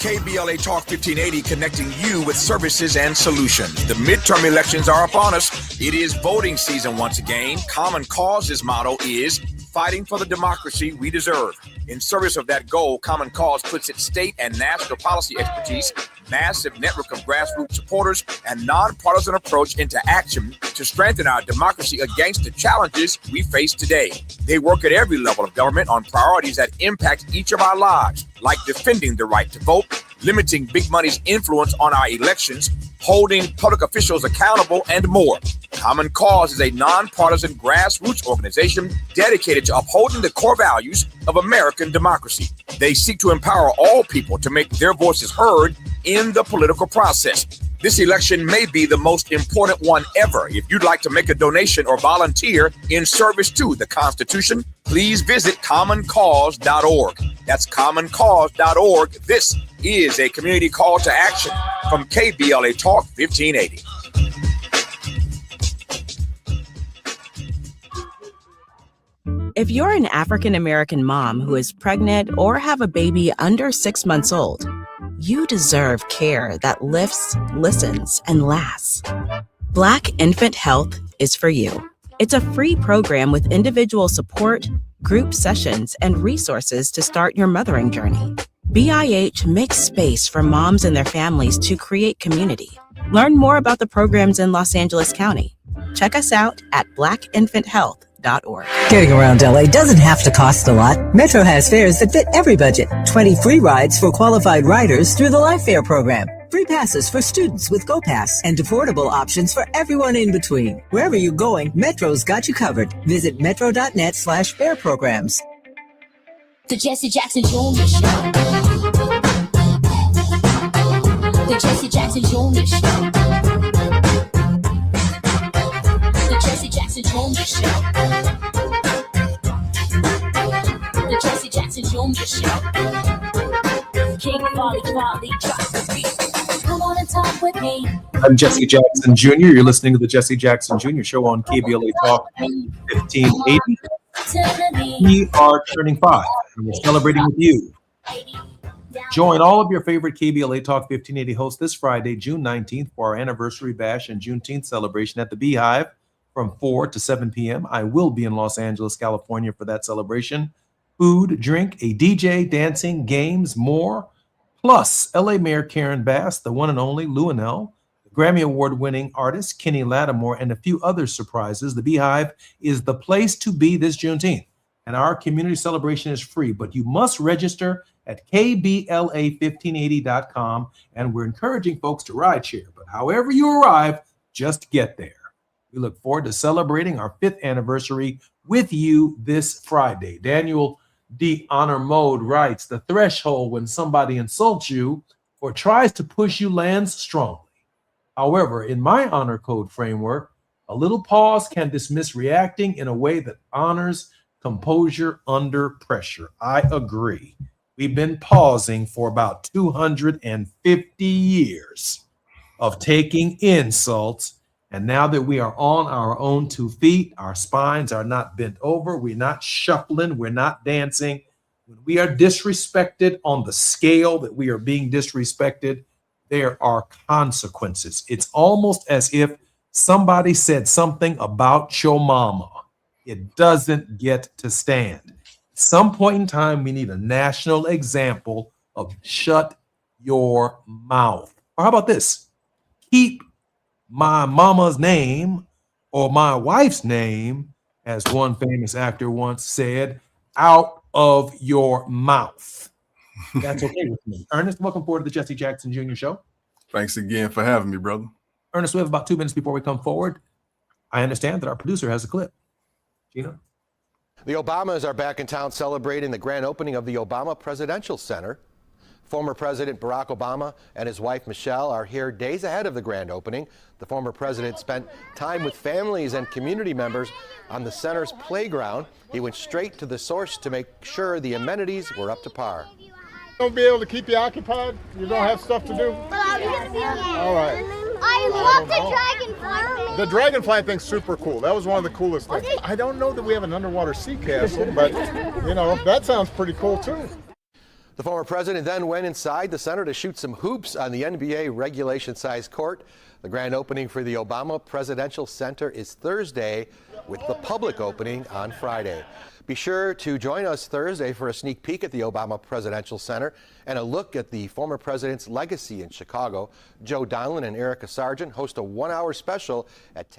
KBLA Talk 1580, connecting you with services and solutions. The midterm elections are upon us. It is voting season once again. Common Cause's motto is fighting for the democracy we deserve. In service of that goal, Common Cause puts its state and national policy expertise, massive network of grassroots supporters, and nonpartisan approach into action to strengthen our democracy against the challenges we face today. They work at every level of government on priorities that impact each of our lives, like defending the right to vote, limiting big money's influence on our elections, holding public officials accountable, and more. Common Cause is a nonpartisan grassroots organization dedicated to upholding the core values of American democracy. They seek to empower all people to make their voices heard in the political process. This election may be the most important one ever. If you'd like to make a donation or volunteer in service to the Constitution, please visit commoncause.org. That's commoncause.org. This is a community call to action from KBLA Talk 1580. If you're an African American mom who is pregnant or have a baby under 6 months old, you deserve care that lifts, listens, and lasts. Black Infant Health is for you. It's a free program with individual support, group sessions, and resources to start your mothering journey. BIH makes space for moms and their families to create community. Learn more about the programs in Los Angeles County. Check us out at blackinfanthealth.org. Getting around LA doesn't have to cost a lot. Metro has fares that fit every budget. 20 free rides for qualified riders through the Life Fare program. Free passes for students with GoPass and affordable options for everyone in between. Wherever you're going, Metro's got you covered. Visit metro.net/fare programs. The Jesse Jackson Jr. Show. The Jesse Jackson Jr. Show. The Jesse Jackson Jr. Show. The Jesse Jackson Jr. Show. King Volley, drop the beat. Come on and talk with me. I'm Jesse Jackson Jr. You're listening to the Jesse Jackson Jr. Show on KBLA Talk 1580. We are turning 5, and we're celebrating with you. Join all of your favorite KBLA Talk 1580 hosts this Friday, June 19th, for our anniversary bash and Juneteenth celebration at the Beehive from 4 to 7 p.m. I will be in Los Angeles, California for that celebration. Food, drink, a DJ, dancing, games, more. Plus, LA Mayor Karen Bass, the one and only Luenell, Grammy Award-winning artist Kenny Lattimore, and a few other surprises. The Beehive is the place to be this Juneteenth, and our community celebration is free, but you must register at kbla1580.com, and we're encouraging folks to ride share. But however you arrive, just get there. We look forward to celebrating our 5th anniversary with you this Friday. Daniel D. Honor Mode writes, the threshold when somebody insults you or tries to push you lands strongly. However, in my honor code framework, a little pause can dismiss reacting in a way that honors composure under pressure. I agree. We've been pausing for about 250 years of taking insults. And now that we are on our own 2 feet, our spines are not bent over, we're not shuffling, we're not dancing. When we are disrespected on the scale that we are being disrespected, there are consequences. It's almost as if somebody said something about your mama. It doesn't get to stand. At some point in time, we need a national example of shut your mouth. Or how about this? Keep my mama's name or my wife's name, as one famous actor once said, out of your mouth. That's okay with me. Ernest, welcome forward to the Jesse Jackson Jr. Show. Thanks again for having me, brother. Ernest, we have about 2 minutes before we come forward. I understand that our producer has a clip. Gina? The Obamas are back in town celebrating the grand opening of the Obama Presidential Center. Former President Barack Obama and his wife Michelle are here days ahead of the grand opening. The former president spent time with families and community members on the center's playground. He went straight to the source to make sure the amenities were up to par. Don't be able to keep you occupied? You don't have stuff to do? All right. I love the dragonfly. The dragonfly thing's super cool. That was one of the coolest things. I don't know that we have an underwater sea castle, but you know, that sounds pretty cool too. The former president then went inside the center to shoot some hoops on the NBA regulation-sized court. The grand opening for the Obama Presidential Center is Thursday, with the public opening on Friday. Be sure to join us Thursday for a sneak peek at the Obama Presidential Center and a look at the former president's legacy in Chicago. Joe Donlin and Erica Sargent host a 1-hour special at 10.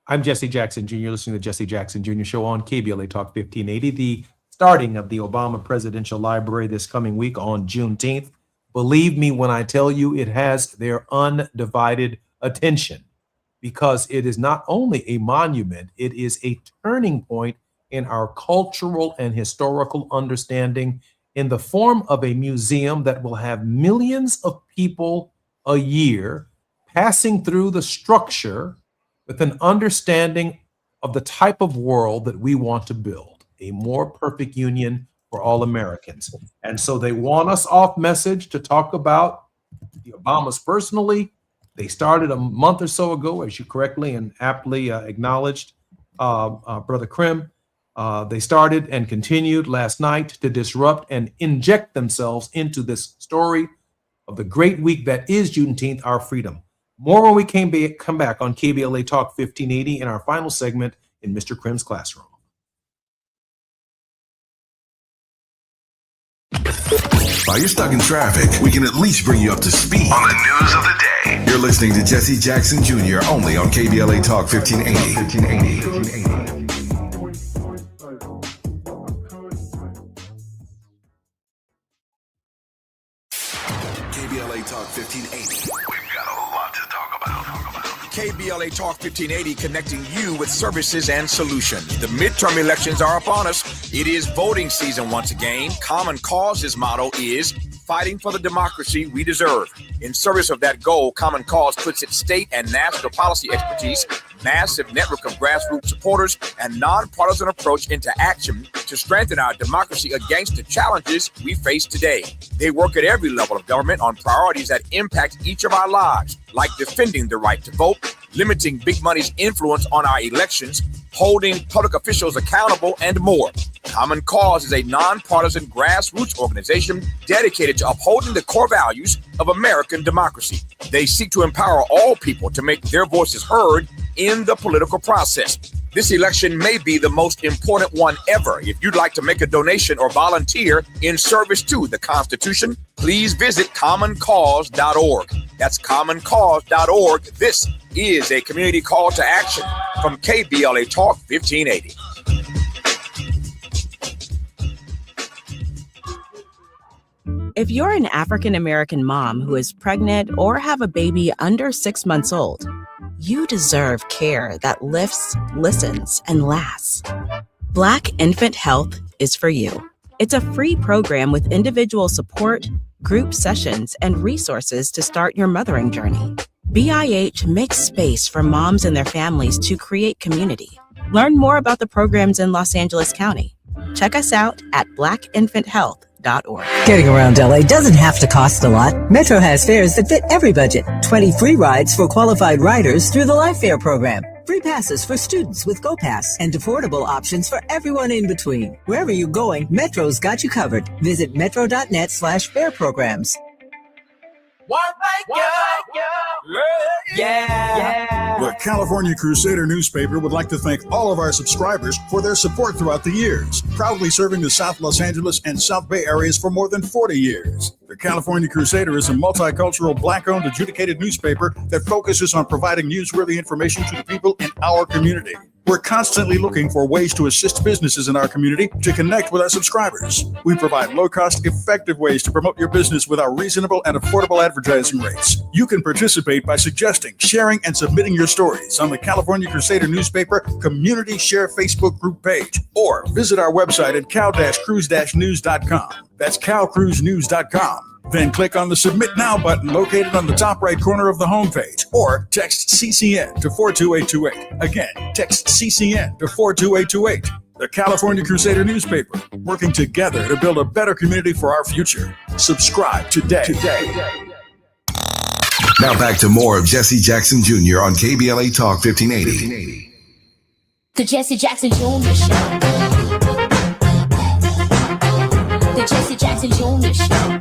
I'm Jesse Jackson Jr. listening to the Jesse Jackson Jr. Show on KBLA Talk 1580. The starting of the Obama Presidential Library this coming week on Juneteenth. Believe me when I tell you it has their undivided attention, because it is not only a monument, it is a turning point in our cultural and historical understanding in the form of a museum that will have millions of people a year passing through the structure with an understanding of the type of world that we want to build. a more perfect union for all Americans. And so they want us off message to talk about the Obamas personally. They started a month or so ago, as you correctly and aptly acknowledged, Brother Krim. They started and continued last night to disrupt and inject themselves into this story of the great week that is Juneteenth, our freedom. More when we come back on KBLA Talk 1580 in our final segment in Mr. Krim's classroom. While you're stuck in traffic, we can at least bring you up to speed on the news of the day. You're listening to Jesse Jackson Jr. only on KBLA Talk 1580. KBLA Talk 1580. We've got a lot to talk about. KBLA Talk 1580 connecting you with services and solutions. The midterm elections are upon us. It is voting season once again. Common Cause's motto is fighting for the democracy we deserve. In service of that goal, Common Cause puts its state and national policy expertise, massive network of grassroots supporters, and nonpartisan approach into action to strengthen our democracy against the challenges we face today. They work at every level of government on priorities that impact each of our lives, like defending the right to vote, limiting big money's influence on our elections, holding public officials accountable, and more. Common Cause is a nonpartisan grassroots organization dedicated to upholding the core values of American democracy. They seek to empower all people to make their voices heard in the political process. This election may be the most important one ever. If you'd like to make a donation or volunteer in service to the Constitution, please visit commoncause.org. That's commoncause.org. This is a community call to action from KBLA Talk 1580. If you're an African American mom who is pregnant or have a baby under 6 months old, you deserve care that lifts, listens, and lasts. Black Infant Health is for you. It's a free program with individual support, group sessions, and resources to start your mothering journey. BIH makes space for moms and their families to create community. Learn more about the programs in Los Angeles County. Check us out at blackinfanthealth.org. Getting around LA doesn't have to cost a lot. Metro has fares that fit every budget. 20 free rides for qualified riders through the Life Fare program. Free passes for students with GoPass and affordable options for everyone in between. Wherever you're going, Metro's got you covered. Visit metro.net/fare programs. The California Crusader newspaper would like to thank all of our subscribers for their support throughout the years, proudly serving the South Los Angeles and South Bay areas for more than 40 years. The California Crusader is a multicultural, Black-owned, adjudicated newspaper that focuses on providing newsworthy information to the people in our community. We're constantly looking for ways to assist businesses in our community to connect with our subscribers. We provide low-cost, effective ways to promote your business with our reasonable and affordable advertising rates. You can participate by suggesting, sharing, and submitting your stories on the California Crusader newspaper Community Share Facebook group page, or visit our website at cal-cruise-news.com. That's calcruisenews.com. Then click on the Submit Now button located on the top right corner of the homepage, or text CCN to 42828. Again, text CCN to 42828. The California Crusader newspaper, working together to build a better community for our future. Subscribe today. Now back to more of Jesse Jackson Jr. on KBLA Talk 1580. The Jesse Jackson Jr. Show. The Jesse Jackson Jr. Show.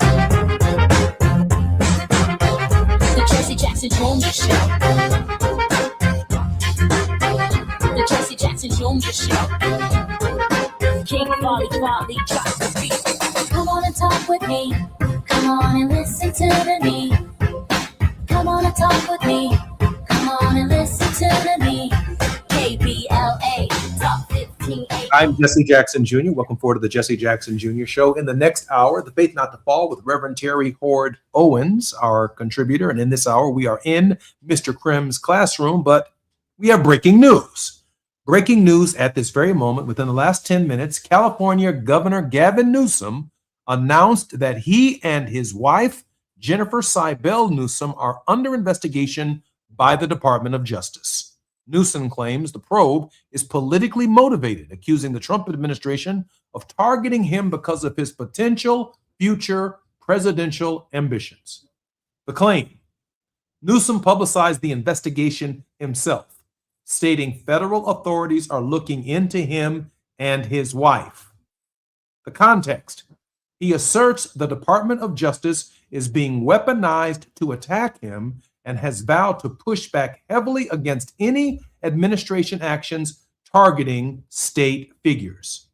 The Jesse Jackson Jr. Show. The Jesse Jackson Jr. Show. King Folly, drop the beat. Come on and talk with me. Come on and listen to me. Come on and talk with me. Come on and listen to me. KBLA Talk 1580. I'm Jesse Jackson Jr. Welcome forward to the Jesse Jackson Jr. Show. In the next hour, The Faith Not to Fall with Reverend Terry Hord Owens, our contributor. And in this hour, we are in Mr. Krim's classroom, but we have breaking news. Breaking news at this very moment. Within the last 10 minutes, California Governor Gavin Newsom announced that he and his wife, Jennifer Cybele Newsom, are under investigation by the Department of Justice. Newsom claims the probe is politically motivated, accusing the Trump administration of targeting him because of his potential future presidential ambitions. The claim: Newsom publicized the investigation himself, stating federal authorities are looking into him and his wife. The context: he asserts the Department of Justice is being weaponized to attack him and has vowed to push back heavily against any administration actions targeting state figures.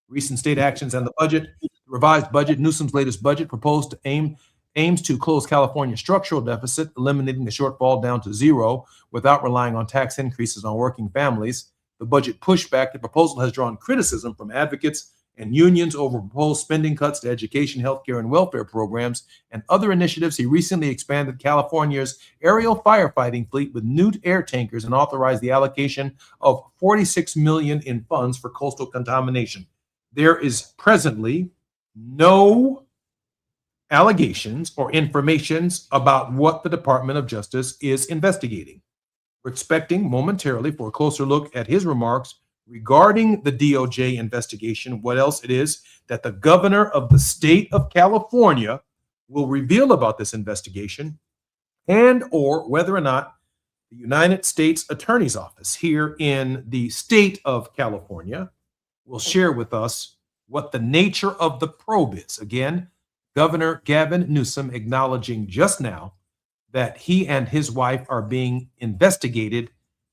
Recent state actions and the budget, revised budget, Newsom's latest budget proposed to aims to close California's structural deficit, eliminating the shortfall down to zero without relying on tax increases on working families. The budget pushback, the proposal has drawn criticism from advocates and unions over proposed spending cuts to education, healthcare, and welfare programs and other initiatives. He recently expanded California's aerial firefighting fleet with new air tankers and authorized the allocation of $46 million in funds for coastal contamination. There is presently no allegations or informations about what the Department of Justice is investigating. We're expecting momentarily for a closer look at his remarks regarding the DOJ investigation, what else it is that the governor of the state of California will reveal about this investigation, and or whether or not the United States Attorney's Office here in the state of California will share with us what the nature of the probe is. Again, Governor Gavin Newsom acknowledging just now that he and his wife are being investigated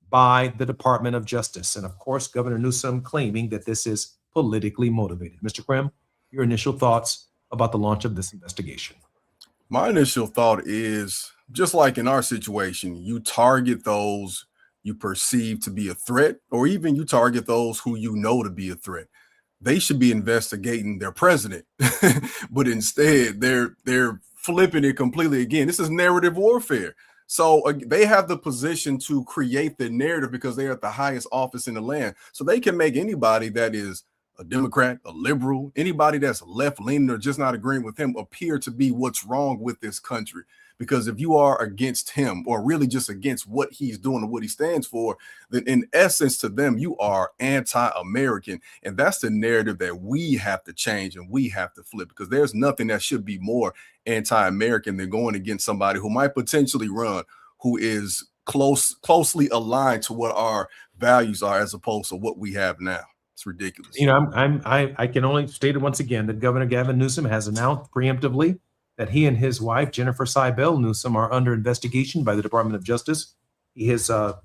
by the Department of Justice. And of course, Governor Newsom claiming that this is politically motivated. Mr. Krim, your initial thoughts about the launch of this investigation? My initial thought is, just like in our situation, you target those you perceive to be a threat, or even you target those who you know to be a threat. They should be investigating their president, but instead they're flipping it completely. Again, this is narrative warfare. So they have the position to create the narrative because they're at the highest office in the land. So they can make anybody that is a Democrat, a liberal, anybody that's left-leaning or just not agreeing with him appear to be what's wrong with this country. Because if you are against him or really just against what he's doing and what he stands for, then in essence to them, you are anti-American. And that's the narrative that we have to change and we have to flip, because there's nothing that should be more anti-American than going against somebody who might potentially run, who is closely aligned to what our values are as opposed to what we have now. It's ridiculous. You know, I can only state it once again that Governor Gavin Newsom has announced preemptively that he and his wife, Jennifer Cybele Newsom, are under investigation by the Department of Justice. He is a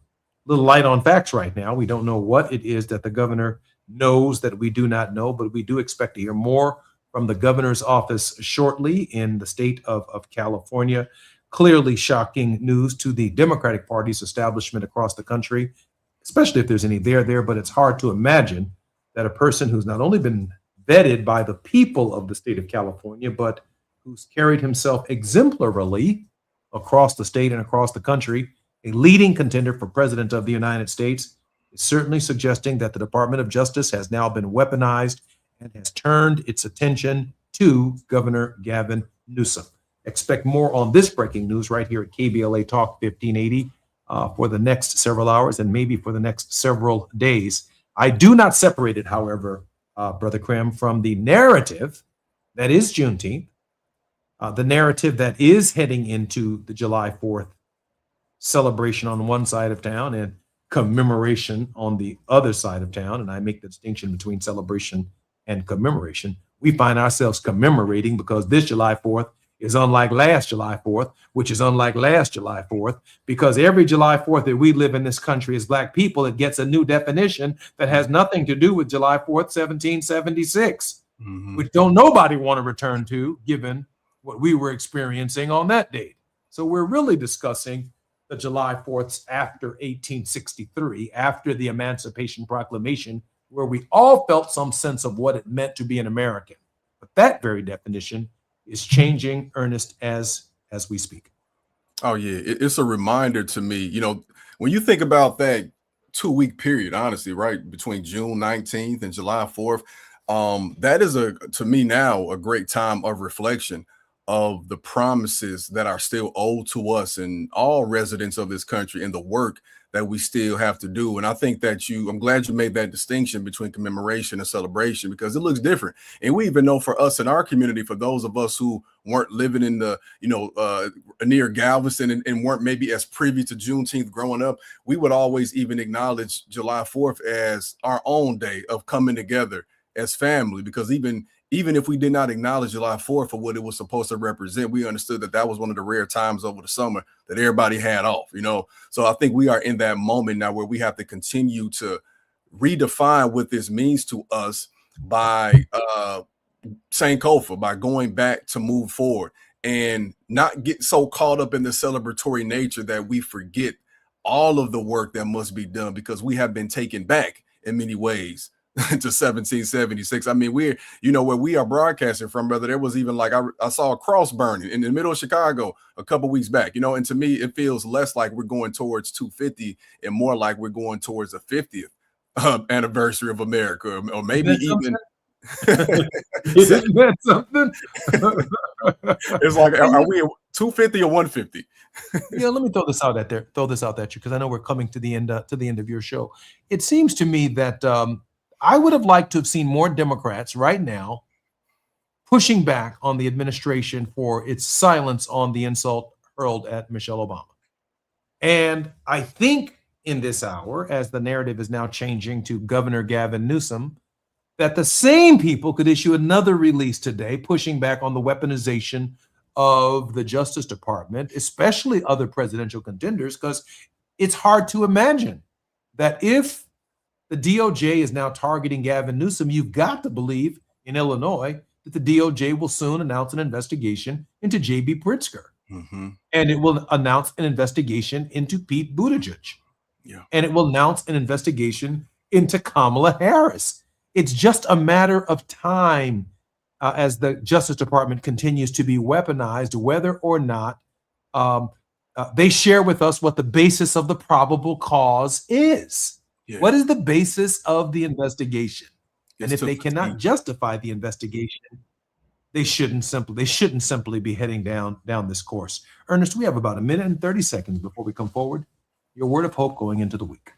little light on facts right now. We don't know what it is that the governor knows that we do not know, but we do expect to hear more from the governor's office shortly in the state of California. Clearly shocking news to the Democratic Party's establishment across the country, especially if there's any there, but it's hard to imagine that a person who's not only been vetted by the people of the state of California, but who's carried himself exemplarily across the state and across the country, a leading contender for president of the United States, is certainly suggesting that the Department of Justice has now been weaponized and has turned its attention to Governor Gavin Newsom. Expect more on this breaking news right here at KBLA Talk 1580 for the next several hours and maybe for the next several days. I do not separate it, however, Brother Krim, from the narrative that is Juneteenth, the narrative that is heading into the July 4th celebration on one side of town and commemoration on the other side of town. And I make the distinction between celebration and commemoration. We find ourselves commemorating because this July 4th is unlike last July 4th, which is unlike last July 4th, because every July 4th that we live in this country as Black people, it gets a new definition that has nothing to do with July 4th, 1776, which don't nobody want to return to, given what we were experiencing on that date. So we're really discussing the July 4ths after 1863, after the Emancipation Proclamation, where we all felt some sense of what it meant to be an American. But that very definition is changing, Ernest, as we speak. Oh, yeah. It's a reminder to me, you know, when you think about that 2-week period, honestly, right, between June 19th and July 4th, that is, to me now, a great time of reflection of the promises that are still owed to us and all residents of this country and the work that we still have to do. And I think that I'm glad you made that distinction between commemoration and celebration, because it looks different. And we even know for us in our community, for those of us who weren't living in the, near Galveston and weren't maybe as privy to Juneteenth growing up, we would always even acknowledge July 4th as our own day of coming together as family, because even if we did not acknowledge July 4th for what it was supposed to represent, we understood that was one of the rare times over the summer that everybody had off, So I think we are in that moment now where we have to continue to redefine what this means to us by Sankofa, by going back to move forward and not get so caught up in the celebratory nature that we forget all of the work that must be done, because we have been taken back in many ways to 1776. I mean, where we are broadcasting from, brother, there was even like I saw a cross burning in the middle of Chicago a couple weeks back, and to me it feels less like we're going towards 250 and more like we're going towards the 50th anniversary of America, or maybe even isn't that something? It's like, are we 250 or 150? Yeah, let me throw this out at you, because I know we're coming to the end of your show. It seems to me that I would have liked to have seen more Democrats right now pushing back on the administration for its silence on the insult hurled at Michelle Obama. And I think in this hour, as the narrative is now changing to Governor Gavin Newsom, that the same people could issue another release today pushing back on the weaponization of the Justice Department, especially other presidential contenders, because it's hard to imagine that if the DOJ is now targeting Gavin Newsom, you've got to believe in Illinois that the DOJ will soon announce an investigation into J.B. Pritzker. Mm-hmm. And it will announce an investigation into Pete Buttigieg. Yeah. And it will announce an investigation into Kamala Harris. It's just a matter of time as the Justice Department continues to be weaponized, whether or not they share with us what the basis of the probable cause is. Yeah. What is the basis of the investigation? And if they cannot justify the investigation, they shouldn't simply be heading down this course. Ernest, we have about a minute and 30 seconds before we come forward. Your word of hope going into the week.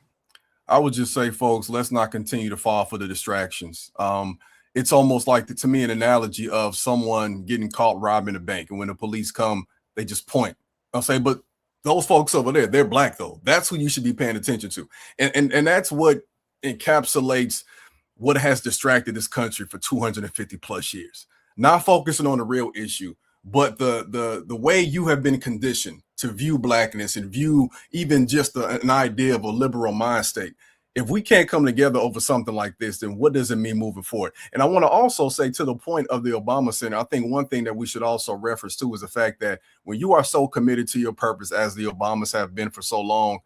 I would just say, folks, let's not continue to fall for the distractions. It's almost like, to me, an analogy of someone getting caught robbing a bank. And when the police come, they just point. I'll say, but those folks over there, they're black, though. That's who you should be paying attention to. And that's what encapsulates what has distracted this country for 250 plus years. Not focusing on the real issue, but the way you have been conditioned to view blackness and view even just an idea of a liberal mind state. If we can't come together over something like this, then what does it mean moving forward? And I want to also say, to the point of the Obama Center, I think one thing that we should also reference to is the fact that when you are so committed to your purpose, as the Obamas have been for so long,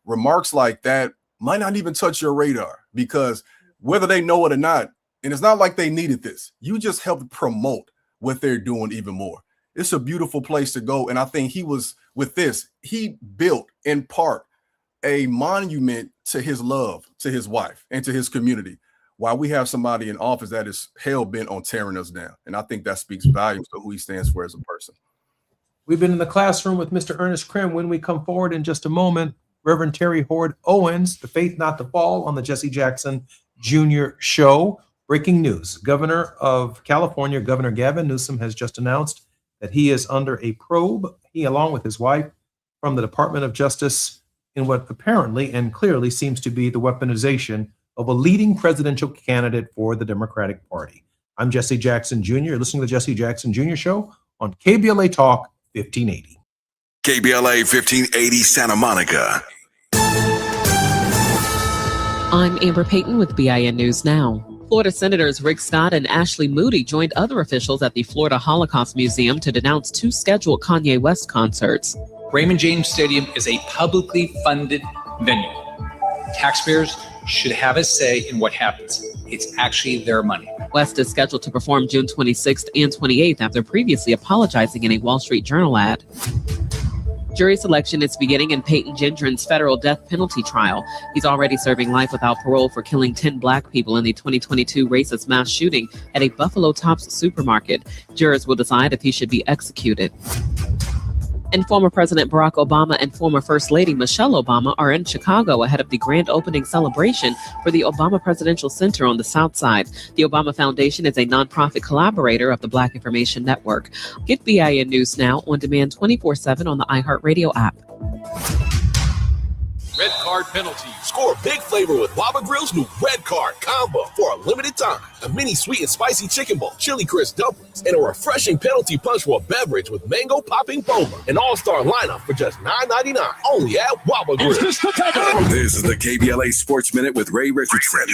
remarks like that might not even touch your radar, because whether they know it or not, and it's not like they needed this, you just helped promote what they're doing even more. It's a beautiful place to go. And I think he built in part a monument to his love, to his wife, and to his community, while we have somebody in office that is hell-bent on tearing us down. And I think that speaks volumes to who he stands for as a person. We've been in the classroom with Mr. Ernest Krim. When we come forward in just a moment, Reverend Terry Hord Owens, The Faith Not to Fall, on the Jesse Jackson Jr. Show. Breaking news. Governor of California, Governor Gavin Newsom, has just announced that he is under a probe, he along with his wife, from the Department of Justice in what apparently and clearly seems to be the weaponization of a leading presidential candidate for the Democratic Party. I'm Jesse Jackson Jr. You're listening to the Jesse Jackson Jr. Show on KBLA Talk 1580. KBLA 1580 Santa Monica. I'm Amber Payton with BIN News Now. Florida Senators Rick Scott and Ashley Moody joined other officials at the Florida Holocaust Museum to denounce 2 scheduled Kanye West concerts. Raymond James Stadium is a publicly funded venue. Taxpayers should have a say in what happens. It's actually their money. West is scheduled to perform June 26th and 28th after previously apologizing in a Wall Street Journal ad. Jury selection is beginning in Peyton Gendron's federal death penalty trial. He's already serving life without parole for killing 10 black people in the 2022 racist mass shooting at a Buffalo Tops supermarket. Jurors will decide if he should be executed. And former President Barack Obama and former First Lady Michelle Obama are in Chicago ahead of the grand opening celebration for the Obama Presidential Center on the South Side. The Obama Foundation is a nonprofit collaborator of the Black Information Network. Get BIN News now on demand 24/7 on the iHeartRadio app. Red card penalty. Score big flavor with Waba Grill's new Red Card Combo for a limited time. A mini sweet and spicy chicken bowl, chili crisp dumplings, and a refreshing penalty punch for a beverage with mango popping boba. An all-star lineup for just $9.99. Only at Waba Grill. This is the KBLA Sports Minute with Ray Richardson.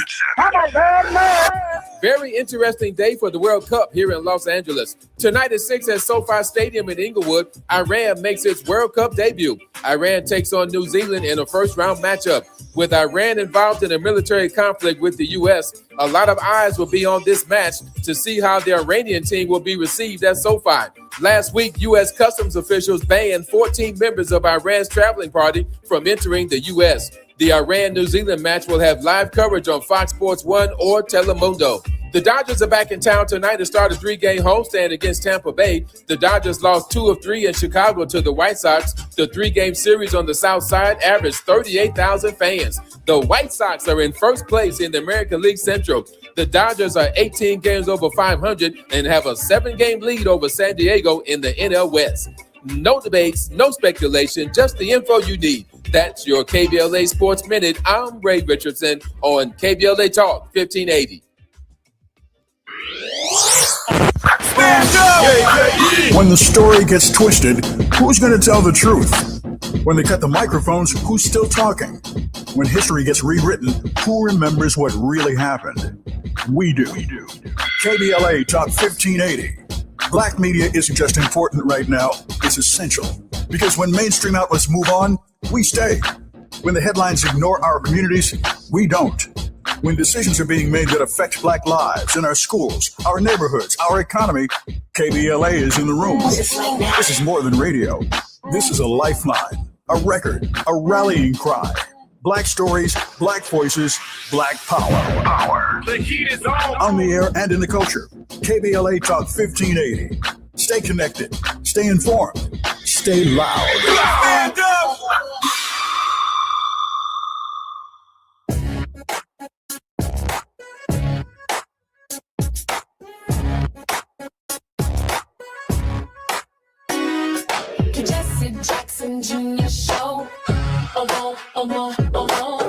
Very interesting day for the World Cup here in Los Angeles. Tonight at 6 at SoFi Stadium in Inglewood, Iran makes its World Cup debut. Iran takes on New Zealand in a first-round matchup. With Iran involved in a military conflict with the U.S., a lot of eyes will be on this match to see how the Iranian team will be received at SoFi. Last week, U.S. customs officials banned 14 members of Iran's traveling party from entering the U.S. The Iran-New Zealand match will have live coverage on Fox Sports 1 or Telemundo. The Dodgers are back in town tonight to start a 3-game homestand against Tampa Bay. The Dodgers lost 2 of 3 in Chicago to the White Sox. The 3-game series on the South Side averaged 38,000 fans. The White Sox are in first place in the American League Central. The Dodgers are 18 games over 500 and have a 7-game lead over San Diego in the NL West. No debates, no speculation, just the info you need. That's your KBLA Sports Minute. I'm Ray Richardson on KBLA Talk 1580. When the story gets twisted, who's going to tell the truth? When they cut the microphones, who's still talking? When history gets rewritten, who remembers what really happened? We do. KBLA Talk 1580. Black media isn't just important right now, it's essential. Because when mainstream outlets move on, we stay. When the headlines ignore our communities, we don't. When decisions are being made that affect Black lives in our schools, our neighborhoods, our economy, KBLA is in the room. This is more than radio. This is a lifeline, a record, a rallying cry. Black stories, Black voices, Black power. The heat is on. On the air and in the culture. KBLA Talk 1580. Stay connected. Stay informed. Stay loud. Stand up! Jesse Jackson Jr. Show.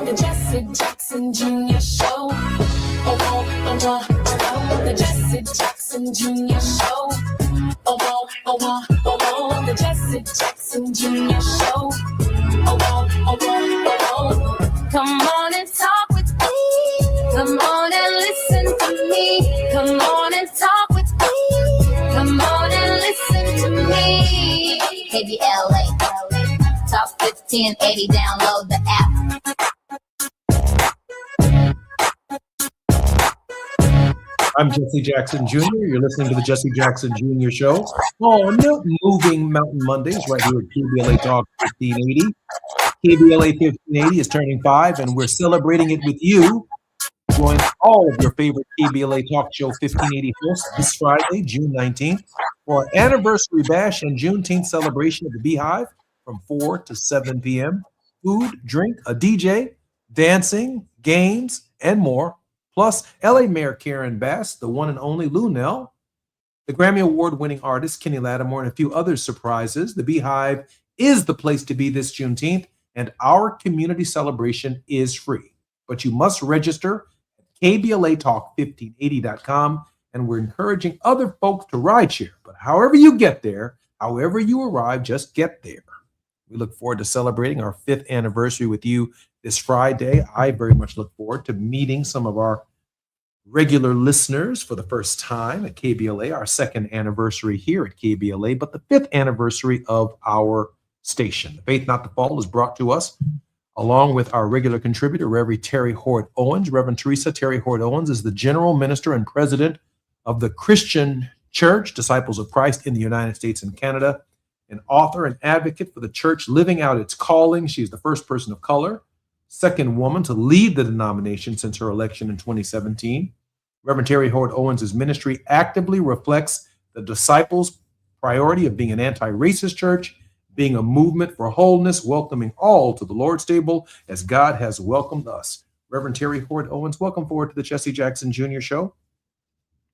The Jesse Jackson Jr. Show. The Jesse Jackson Jr. Show. The Jesse Jackson Jr. Show. Come on and talk with me. Come on and listen to me. Come on and talk with me. Come on and listen to me. KBLA Talk 1580. Download the app. I'm Jesse Jackson Jr. You're listening to the Jesse Jackson Jr. Show on Moving Mountain Mondays right here at KBLA Talk 1580. KBLA 1580 is turning 5, and we're celebrating it with you. Join all of your favorite KBLA Talk Show 1580 hosts this Friday, June 19th, for our anniversary bash and Juneteenth celebration of the Beehive from 4 to 7 p.m. Food, drink, a DJ, dancing, games, and more. Plus, LA Mayor Karen Bass, the one and only Lou Nell, the Grammy Award-winning artist Kenny Lattimore, and a few other surprises. The Beehive is the place to be this Juneteenth, and our community celebration is free. But you must register at KBLATalk1580.com, and we're encouraging other folks to rideshare. But however you get there, however you arrive, just get there. We look forward to celebrating our 5th anniversary with you this Friday. I very much look forward to meeting some of our regular listeners for the first time at KBLA, our 2nd anniversary here at KBLA, but the 5th anniversary of our station. The Faith Not to Fall is brought to us along with our regular contributor, Reverend Terry Hort Owens. Reverend Teresa Terry Hort Owens is the general minister and president of the Christian Church, Disciples of Christ in the United States and Canada, an author and advocate for the church living out its calling. She's the first person of color, second woman to lead the denomination since her election in 2017. Reverend Terry Hort Owens' ministry actively reflects the disciples' priority of being an anti-racist church, being a movement for wholeness, welcoming all to the Lord's table as God has welcomed us. Reverend Terry Hoard Owens, welcome forward to the Jesse Jackson Jr. Show.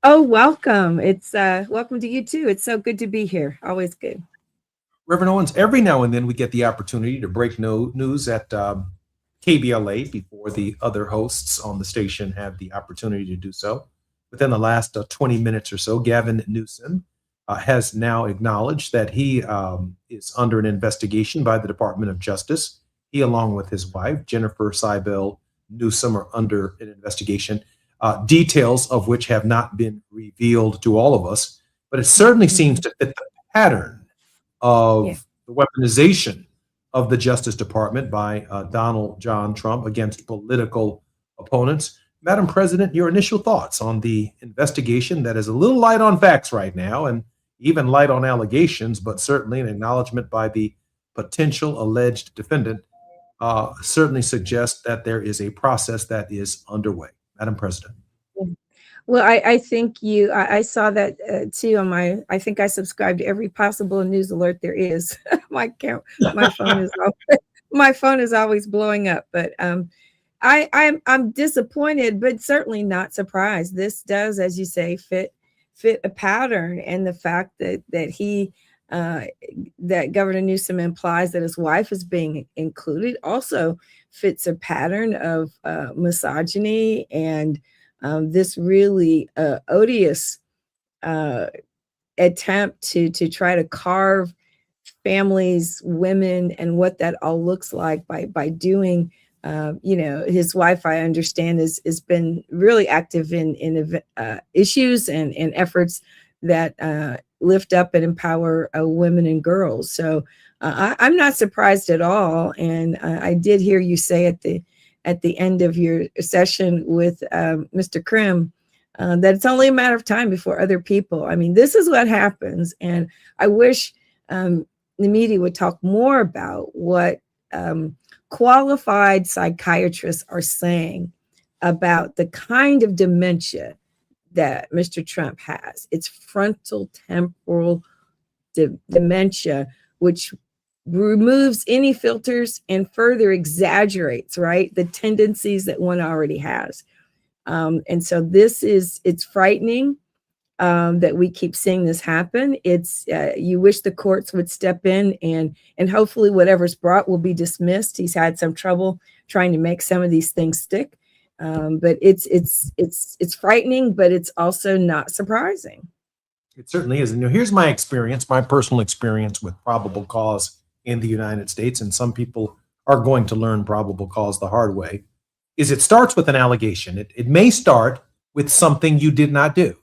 Oh, welcome. It's welcome to you too. It's so good to be here. Always good. Reverend Owens, every now and then we get the opportunity to break news at KBLA before the other hosts on the station have the opportunity to do so. Within the last 20 minutes or so, Gavin Newsom has now acknowledged that he is under an investigation by the Department of Justice. He, along with his wife, Jennifer Cybele Newsom, are under an investigation, details of which have not been revealed to all of us. But it certainly seems to fit the pattern of the weaponization of the Justice Department by Donald John Trump against political opponents. Madam President, your initial thoughts on the investigation that is a little light on facts right now and even light on allegations, but certainly an acknowledgement by the potential alleged defendant certainly suggests that there is a process that is underway. Madam President. Well, I think I saw that too on I think I subscribe to every possible news alert there is. my phone is always blowing up, but I'm disappointed, but certainly not surprised. This does, as you say, fit a pattern, and the fact that that Governor Newsom implies that his wife is being included also fits a pattern of misogyny and this really odious attempt to try to carve families, women, and what that all looks like by doing. His wife, I understand, has been really active in issues and efforts that lift up and empower women and girls. So I'm not surprised at all. And I did hear you say at the end of your session with Mr. Krim that it's only a matter of time before other people. I mean, this is what happens. And I wish the media would talk more about what qualified psychiatrists are saying about the kind of dementia that Mr. Trump has. It's frontal temporal dementia, which removes any filters and further exaggerates, right, the tendencies that one already has. And so it's frightening that we keep seeing this happen. It's you wish the courts would step in and hopefully whatever's brought will be dismissed. He's had some trouble trying to make some of these things stick. But it's frightening, but it's also not surprising. It certainly is. And here's my experience, my personal experience with probable cause in the United States, and some people are going to learn probable cause the hard way, is it starts with an allegation. It may start with something you did not do.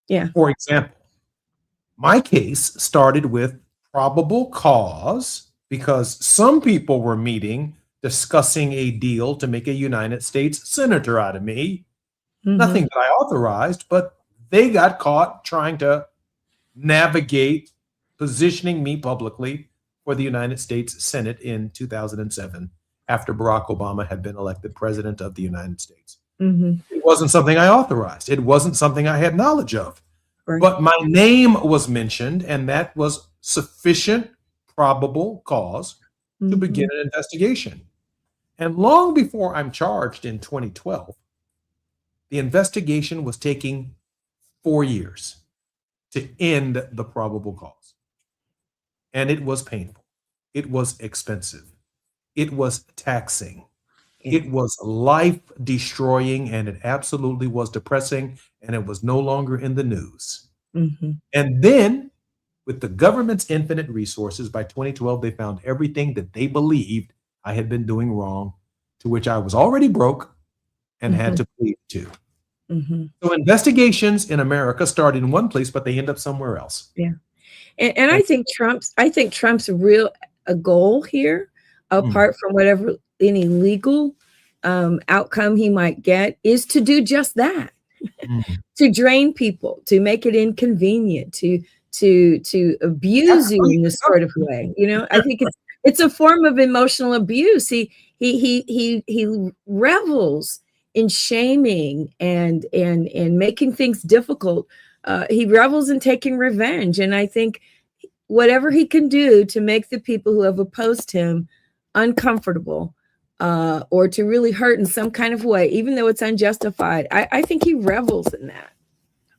Yeah. For example, my case started with probable cause because some people were meeting discussing a deal to make a United States senator out of me. Mm-hmm. Nothing that I authorized, but they got caught trying to navigate positioning me publicly for the United States Senate in 2007 after Barack Obama had been elected president of the United States. Mm-hmm. It wasn't something I authorized. It wasn't something I had knowledge of. Right. But my name was mentioned, and that was sufficient probable cause to begin an investigation. And long before I'm charged in 2012, the investigation was taking 4 years to end the probable cause. And it was painful. It was expensive. It was taxing. It was life destroying, and it absolutely was depressing, and it was no longer in the news. Mm-hmm. And then, with the government's infinite resources, by 2012, they found everything that they believed I had been doing wrong, to which I was already broke and had to plead to. Mm-hmm. So investigations in America start in one place, but they end up somewhere else. Yeah. And I think Trump's real goal here, apart from whatever any legal outcome he might get, is to do just that. To drain people, to make it inconvenient, to abuse you in this sort of way. You know, I think it's a form of emotional abuse. He revels in shaming and making things difficult. He revels in taking revenge, and I think whatever he can do to make the people who have opposed him uncomfortable, or to really hurt in some kind of way, even though it's unjustified. I think he revels in that.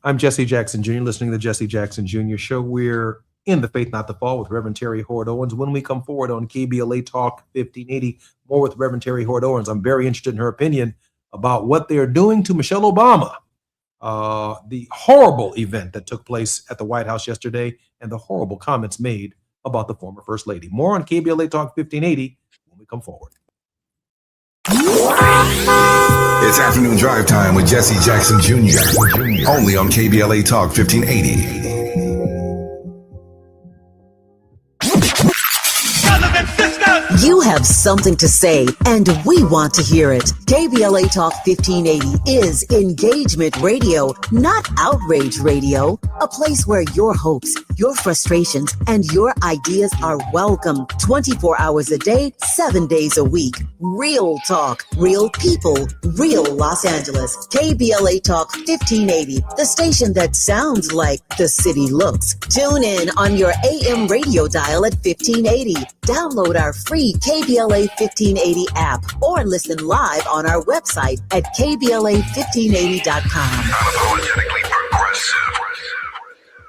I'm Jesse Jackson Jr., listening to the Jesse Jackson Jr. Show. We're in the Faith Not the Fall with Reverend Terry Hord Owens. When we come forward on KBLA Talk 1580, more with Reverend Terry Hord Owens. I'm very interested in her opinion about what they're doing to Michelle Obama, the horrible event that took place at the White House yesterday, and the horrible comments made about the former First Lady. More on KBLA Talk 1580 when we come forward. It's afternoon drive time with Jesse Jackson Jr. Only on KBLA Talk 1580. You have something to say, and we want to hear it. KBLA Talk 1580 is engagement radio, not outrage radio. A place where your hopes, your frustrations, and your ideas are welcome 24 hours a day, 7 days a week. Real talk, real people, real Los Angeles. KBLA Talk 1580, the station that sounds like the city looks. Tune in on your AM radio dial at 1580. Download our free KBLA 1580 app or listen live on our website at KBLA1580.com. Unapologetically progressive.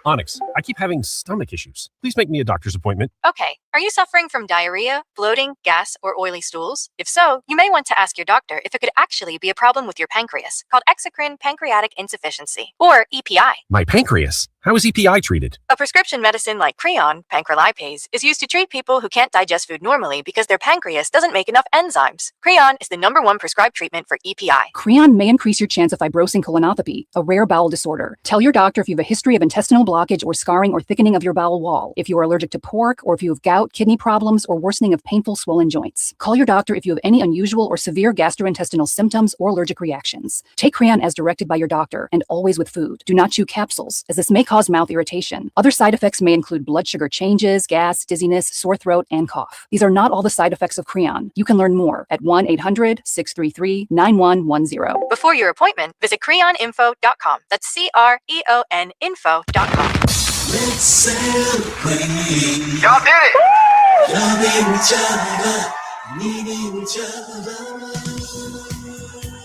Onyx, I keep having stomach issues. Please make me a doctor's appointment. Okay, are you suffering from diarrhea, bloating, gas, or oily stools? If so, you may want to ask your doctor if it could actually be a problem with your pancreas, called exocrine pancreatic insufficiency, or EPI. My pancreas? How is EPI treated? A prescription medicine like Creon, pancrelipase, is used to treat people who can't digest food normally because their pancreas doesn't make enough enzymes. Creon is the #1 prescribed treatment for EPI. Creon may increase your chance of fibrosing colonopathy, a rare bowel disorder. Tell your doctor if you have a history of intestinal blockage or scarring or thickening of your bowel wall, if you are allergic to pork, or if you have gout, kidney problems, or worsening of painful swollen joints. Call your doctor if you have any unusual or severe gastrointestinal symptoms or allergic reactions. Take Creon as directed by your doctor, and always with food. Do not chew capsules, as this may cause mouth irritation. Other side effects may include blood sugar changes, gas, dizziness, sore throat, and cough. These are not all the side effects of Creon. You can learn more at 1-800-633-9110. Before your appointment, visit creoninfo.com. That's CREON info.com. Let's celebrate. Y'all did it! Loving each other, needing each other.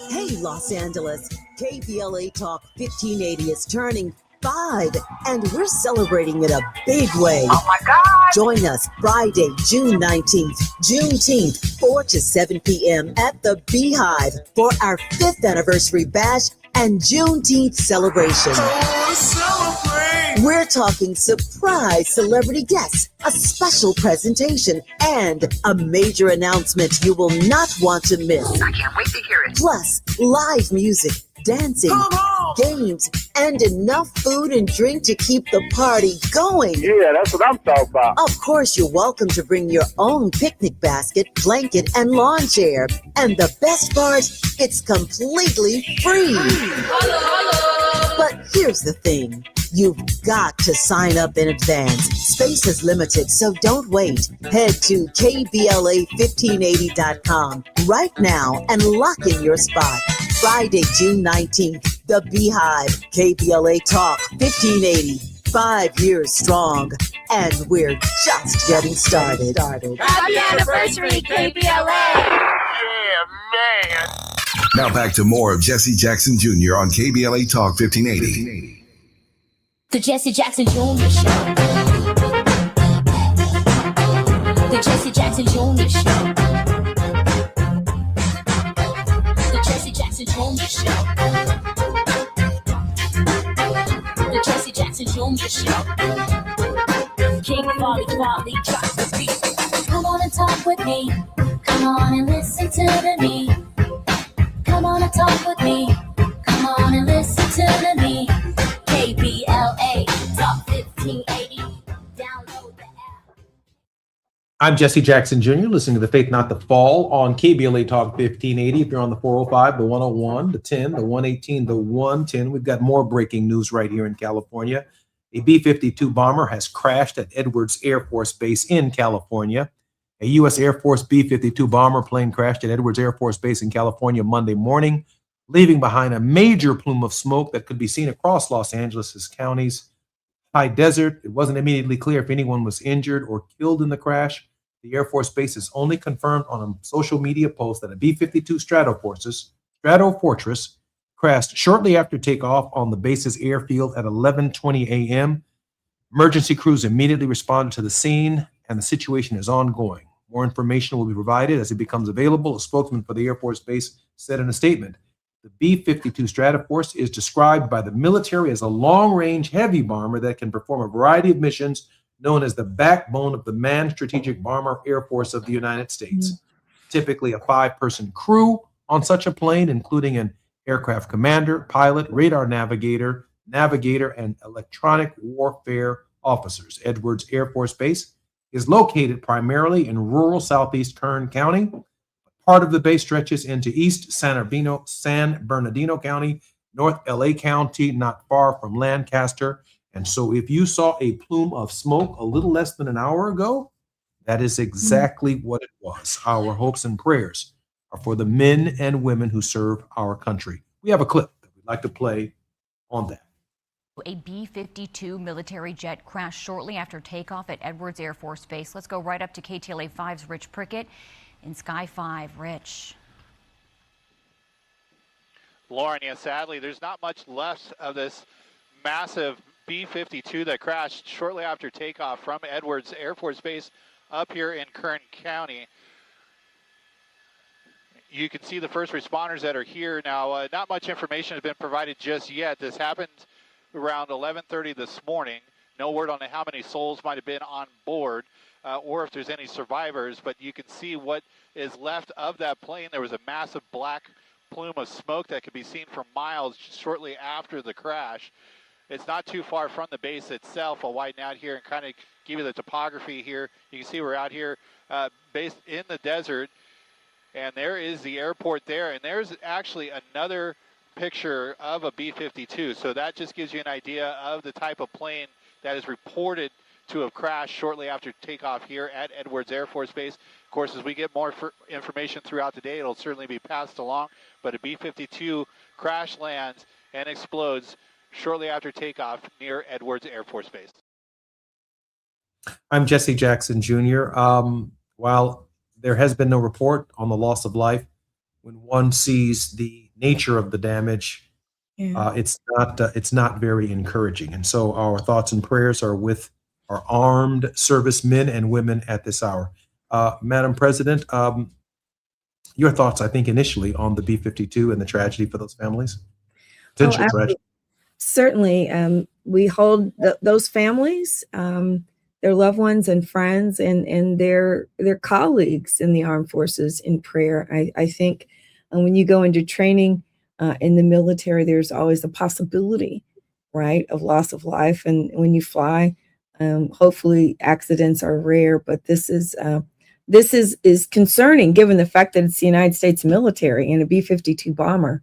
Hey, Los Angeles. KBLA Talk 1580 is turning 5, and we're celebrating it a big way. Oh my God! Join us Friday, June 19th, Juneteenth, 4 to 7 p.m. at the Beehive for our 5th anniversary bash and Juneteenth celebration. We're talking surprise celebrity guests, a special presentation, and a major announcement you will not want to miss. I can't wait to hear it. Plus, live music, dancing, games, and enough food and drink to keep the party going. Yeah, that's what I'm talking about. Of course, you're welcome to bring your own picnic basket, blanket, and lawn chair. And the best part, it's completely free. But here's the thing. You've got to sign up in advance. Space is limited, so don't wait. Head to KBLA1580.com right now and lock in your spot. Friday, June 19th, the Beehive, KBLA Talk 1580. 5 years strong, and we're just getting started. Happy anniversary, KBLA! Yeah, man. Now back to more of Jesse Jackson Jr. on KBLA Talk 1580. The Jesse Jackson Jr. Show. The Jesse Jackson Jr. Show. The Jesse Jackson Jr. Show. The Jesse Jackson Jr. Show. King Volley drops the beat. Come on and talk with me. Come on and listen to me. Come on and talk with me. Come on and listen to me. KBLA Talk 1580. Download the app. I'm Jesse Jackson Jr., listening to The Faith Not the Fall on KBLA Talk 1580. If you're on the 405, the 101, the 10, the 118, the 110, we've got more breaking news right here in California. A B-52 bomber has crashed at Edwards Air Force Base in California. A U.S. Air Force B-52 bomber plane crashed at Edwards Air Force Base in California Monday morning, leaving behind a major plume of smoke that could be seen across Los Angeles' counties. high desert. It wasn't immediately clear if anyone was injured or killed in the crash. The Air Force Base is only confirmed on a social media post that a B-52 Stratofortress crashed shortly after takeoff on the base's airfield at 11:20 a.m. Emergency crews immediately responded to the scene, and the situation is ongoing. More information will be provided as it becomes available. A spokesman for the Air Force Base said in a statement, the B-52 Stratoforce is described by the military as a long-range heavy bomber that can perform a variety of missions, known as the backbone of the Manned Strategic Bomber Air Force of the United States. Typically a 5-person crew on such a plane, including an aircraft commander, pilot, radar navigator, and electronic warfare officers. Edwards Air Force Base is located primarily in rural southeast Kern County. Part of the base stretches into East San Bernardino County, North LA County, not far from Lancaster. And so if you saw a plume of smoke a little less than an hour ago, that is exactly what it was. Our hopes and prayers are for the men and women who serve our country. We have a clip that we'd like to play on that. A B-52 military jet crashed shortly after takeoff at Edwards Air Force Base. Let's go right up to KTLA 5's Rich Prickett in Sky 5. Rich. Lauren, yeah, sadly, there's not much left of this massive B-52 that crashed shortly after takeoff from Edwards Air Force Base up here in Kern County. You can see the first responders that are here now. Not much information has been provided just yet. This happened around 11:30 this morning. No word on how many souls might have been on board or if there's any survivors, but you can see what is left of that plane. There was a massive black plume of smoke that could be seen for miles shortly after the crash. It's not too far from the base itself. I'll widen out here and kind of give you the topography here. You can see we're out here based in the desert, and there is the airport there, and there's actually another picture of a B-52. So that just gives you an idea of the type of plane that is reported to have crashed shortly after takeoff here at Edwards Air Force Base. Of course, as we get more information throughout the day, it'll certainly be passed along, but a B-52 crash lands and explodes shortly after takeoff near Edwards Air Force Base. I'm Jesse Jackson Jr. While there has been no report on the loss of life, when one sees the nature of the damage, it's not very encouraging. And so our thoughts and prayers are with our armed servicemen and women at this hour. Madam President, your thoughts, I think, initially on the B-52 and the tragedy for those families? Potential tragedy. Certainly, we hold those families, their loved ones and friends, and their colleagues in the armed forces in prayer. I think when you go into training in the military, there's always a possibility, right, of loss of life. And when you fly, hopefully accidents are rare, but this is concerning given the fact that it's the United States military and a B-52 bomber.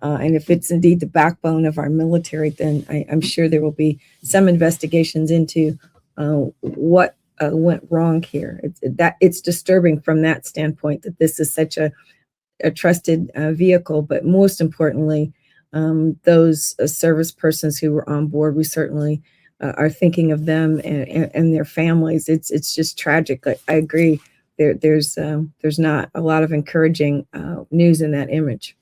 And if it's indeed the backbone of our military, then I'm sure there will be some investigations into what went wrong here. It's disturbing from that standpoint that this is such a trusted vehicle, but most importantly, those service persons who were on board, we certainly are thinking of them and their families. It's just tragic. I agree. There's not a lot of encouraging news in that image.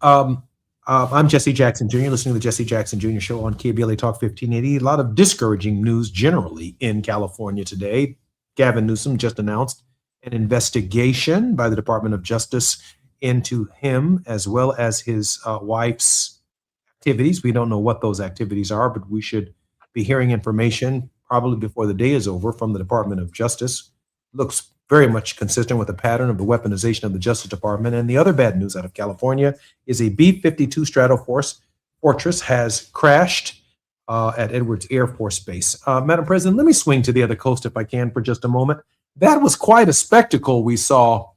I'm Jesse Jackson Jr., listening to the Jesse Jackson Jr. Show on KBLA Talk 1580. A lot of discouraging news generally in California today. Gavin Newsom just announced an investigation by the Department of Justice into him as well as his wife's activities. We don't know what those activities are, but we should be hearing information probably before the day is over from the Department of Justice. Looks very much consistent with the pattern of the weaponization of the Justice Department. And the other bad news out of California is a B-52 Stratofortress has crashed at Edwards Air Force Base. Madam President, let me swing to the other coast if I can for just a moment. That was quite a spectacle we saw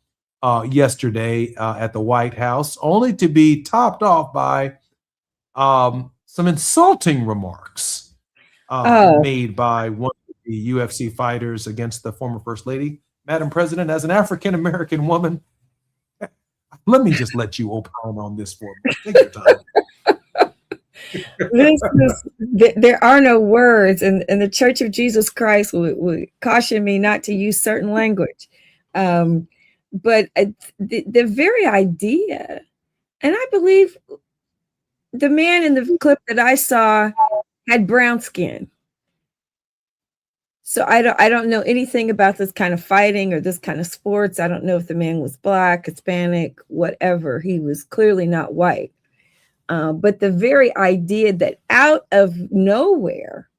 yesterday at the White House, only to be topped off by some insulting remarks made by one of the UFC fighters against the former First Lady. Madam President, as an African-American woman, let me just let you opine on this for a minute. Take your time. There are no words, and the Church of Jesus Christ would caution me not to use certain language. But the very idea, and I believe the man in the clip that I saw had brown skin. So I don't know anything about this kind of fighting or this kind of sports. I don't know if the man was Black, Hispanic, whatever. He was clearly not white. But the very idea that out of nowhere,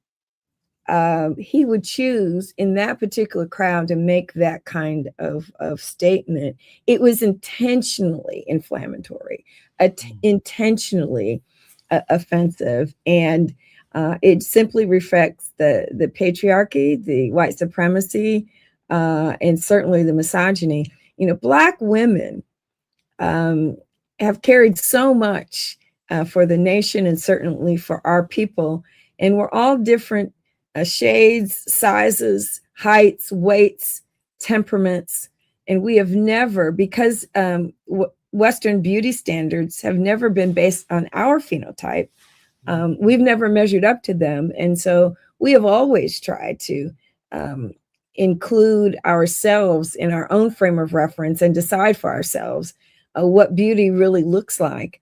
he would choose in that particular crowd to make that kind of statement, it was intentionally inflammatory, intentionally offensive, and it simply reflects the patriarchy, the white supremacy, and certainly the misogyny. You know, Black women have carried so much for the nation and certainly for our people, and we're all different shades, sizes, heights, weights, temperaments, and we have never, because Western beauty standards have never been based on our phenotype. We've never measured up to them. And so we have always tried to include ourselves in our own frame of reference and decide for ourselves what beauty really looks like.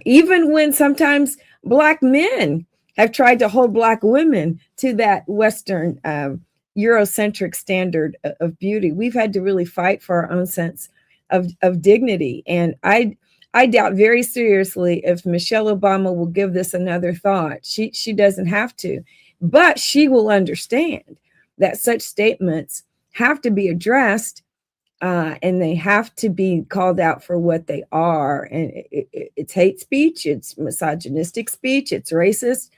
Even when sometimes Black men have tried to hold Black women to that Western Eurocentric standard of beauty, we've had to really fight for our own sense of dignity. And I doubt very seriously if Michelle Obama will give this another thought. She doesn't have to, but she will understand that such statements have to be addressed, and they have to be called out for what they are. And it's hate speech, it's misogynistic speech, it's racist,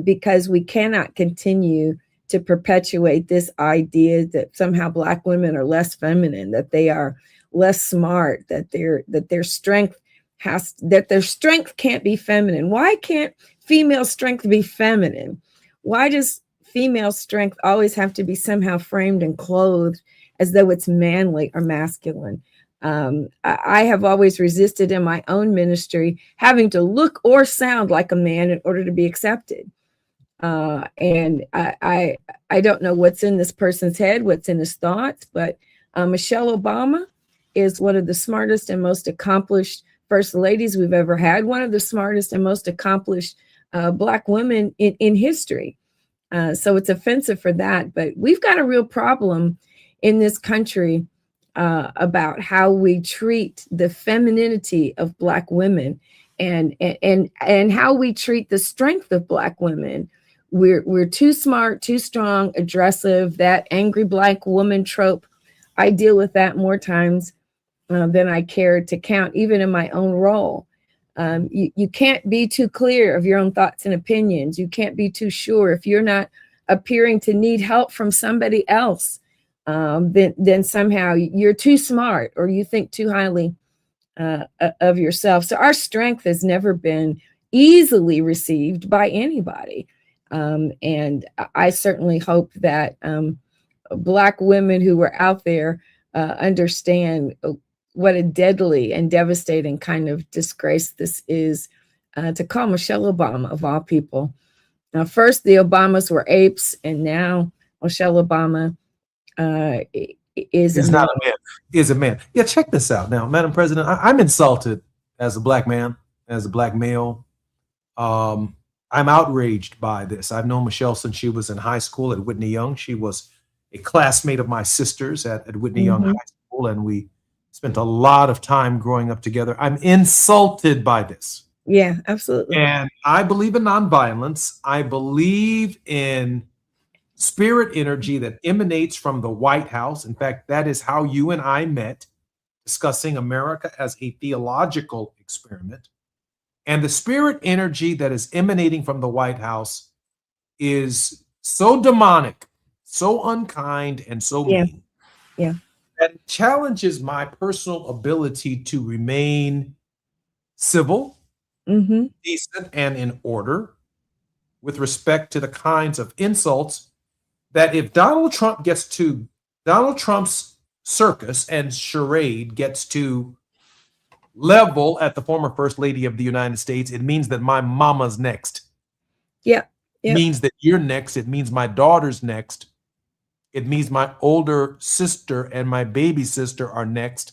because we cannot continue to perpetuate this idea that somehow Black women are less feminine, that they are less smart, that their strength can't be feminine. Why can't female strength be feminine? Why does female strength always have to be somehow framed and clothed as though it's manly or masculine? I have always resisted in my own ministry having to look or sound like a man in order to be accepted. And I don't know what's in this person's head, what's in his thoughts, but Michelle Obama is one of the smartest and most accomplished first ladies we've ever had, one of the smartest and most accomplished Black women in history. So it's offensive for that. But we've got a real problem in this country about how we treat the femininity of Black women and how we treat the strength of Black women. We're too smart, too strong, aggressive, that angry Black woman trope. I deal with that more times than I care to count, even in my own role. You can't be too clear of your own thoughts and opinions. You can't be too sure. If you're not appearing to need help from somebody else, then somehow you're too smart or you think too highly of yourself. So our strength has never been easily received by anybody. And I certainly hope that Black women who are out there understand what a deadly and devastating kind of disgrace this is to call Michelle Obama, of all people. Now, first, the Obamas were apes, and now Michelle Obama is not a man. Is a man. Yeah, check this out. Now, Madam President, I'm insulted as a Black man, as a Black male. I'm outraged by this. I've known Michelle since she was in high school at Whitney Young. She was a classmate of my sister's at Whitney Young High School, and we spent a lot of time growing up together. I'm insulted by this. Yeah, absolutely. And I believe in nonviolence. I believe in spirit energy that emanates from the White House. In fact, that is how you and I met, discussing America as a theological experiment. And the spirit energy that is emanating from the White House is so demonic, so unkind, and so mean. Yeah. That challenges my personal ability to remain civil, decent, and in order with respect to the kinds of insults that if Donald Trump's circus and charade gets to level at the former First Lady of the United States, it means that my mama's next. Yeah. It means that you're next. It means my daughter's next. It means my older sister and my baby sister are next.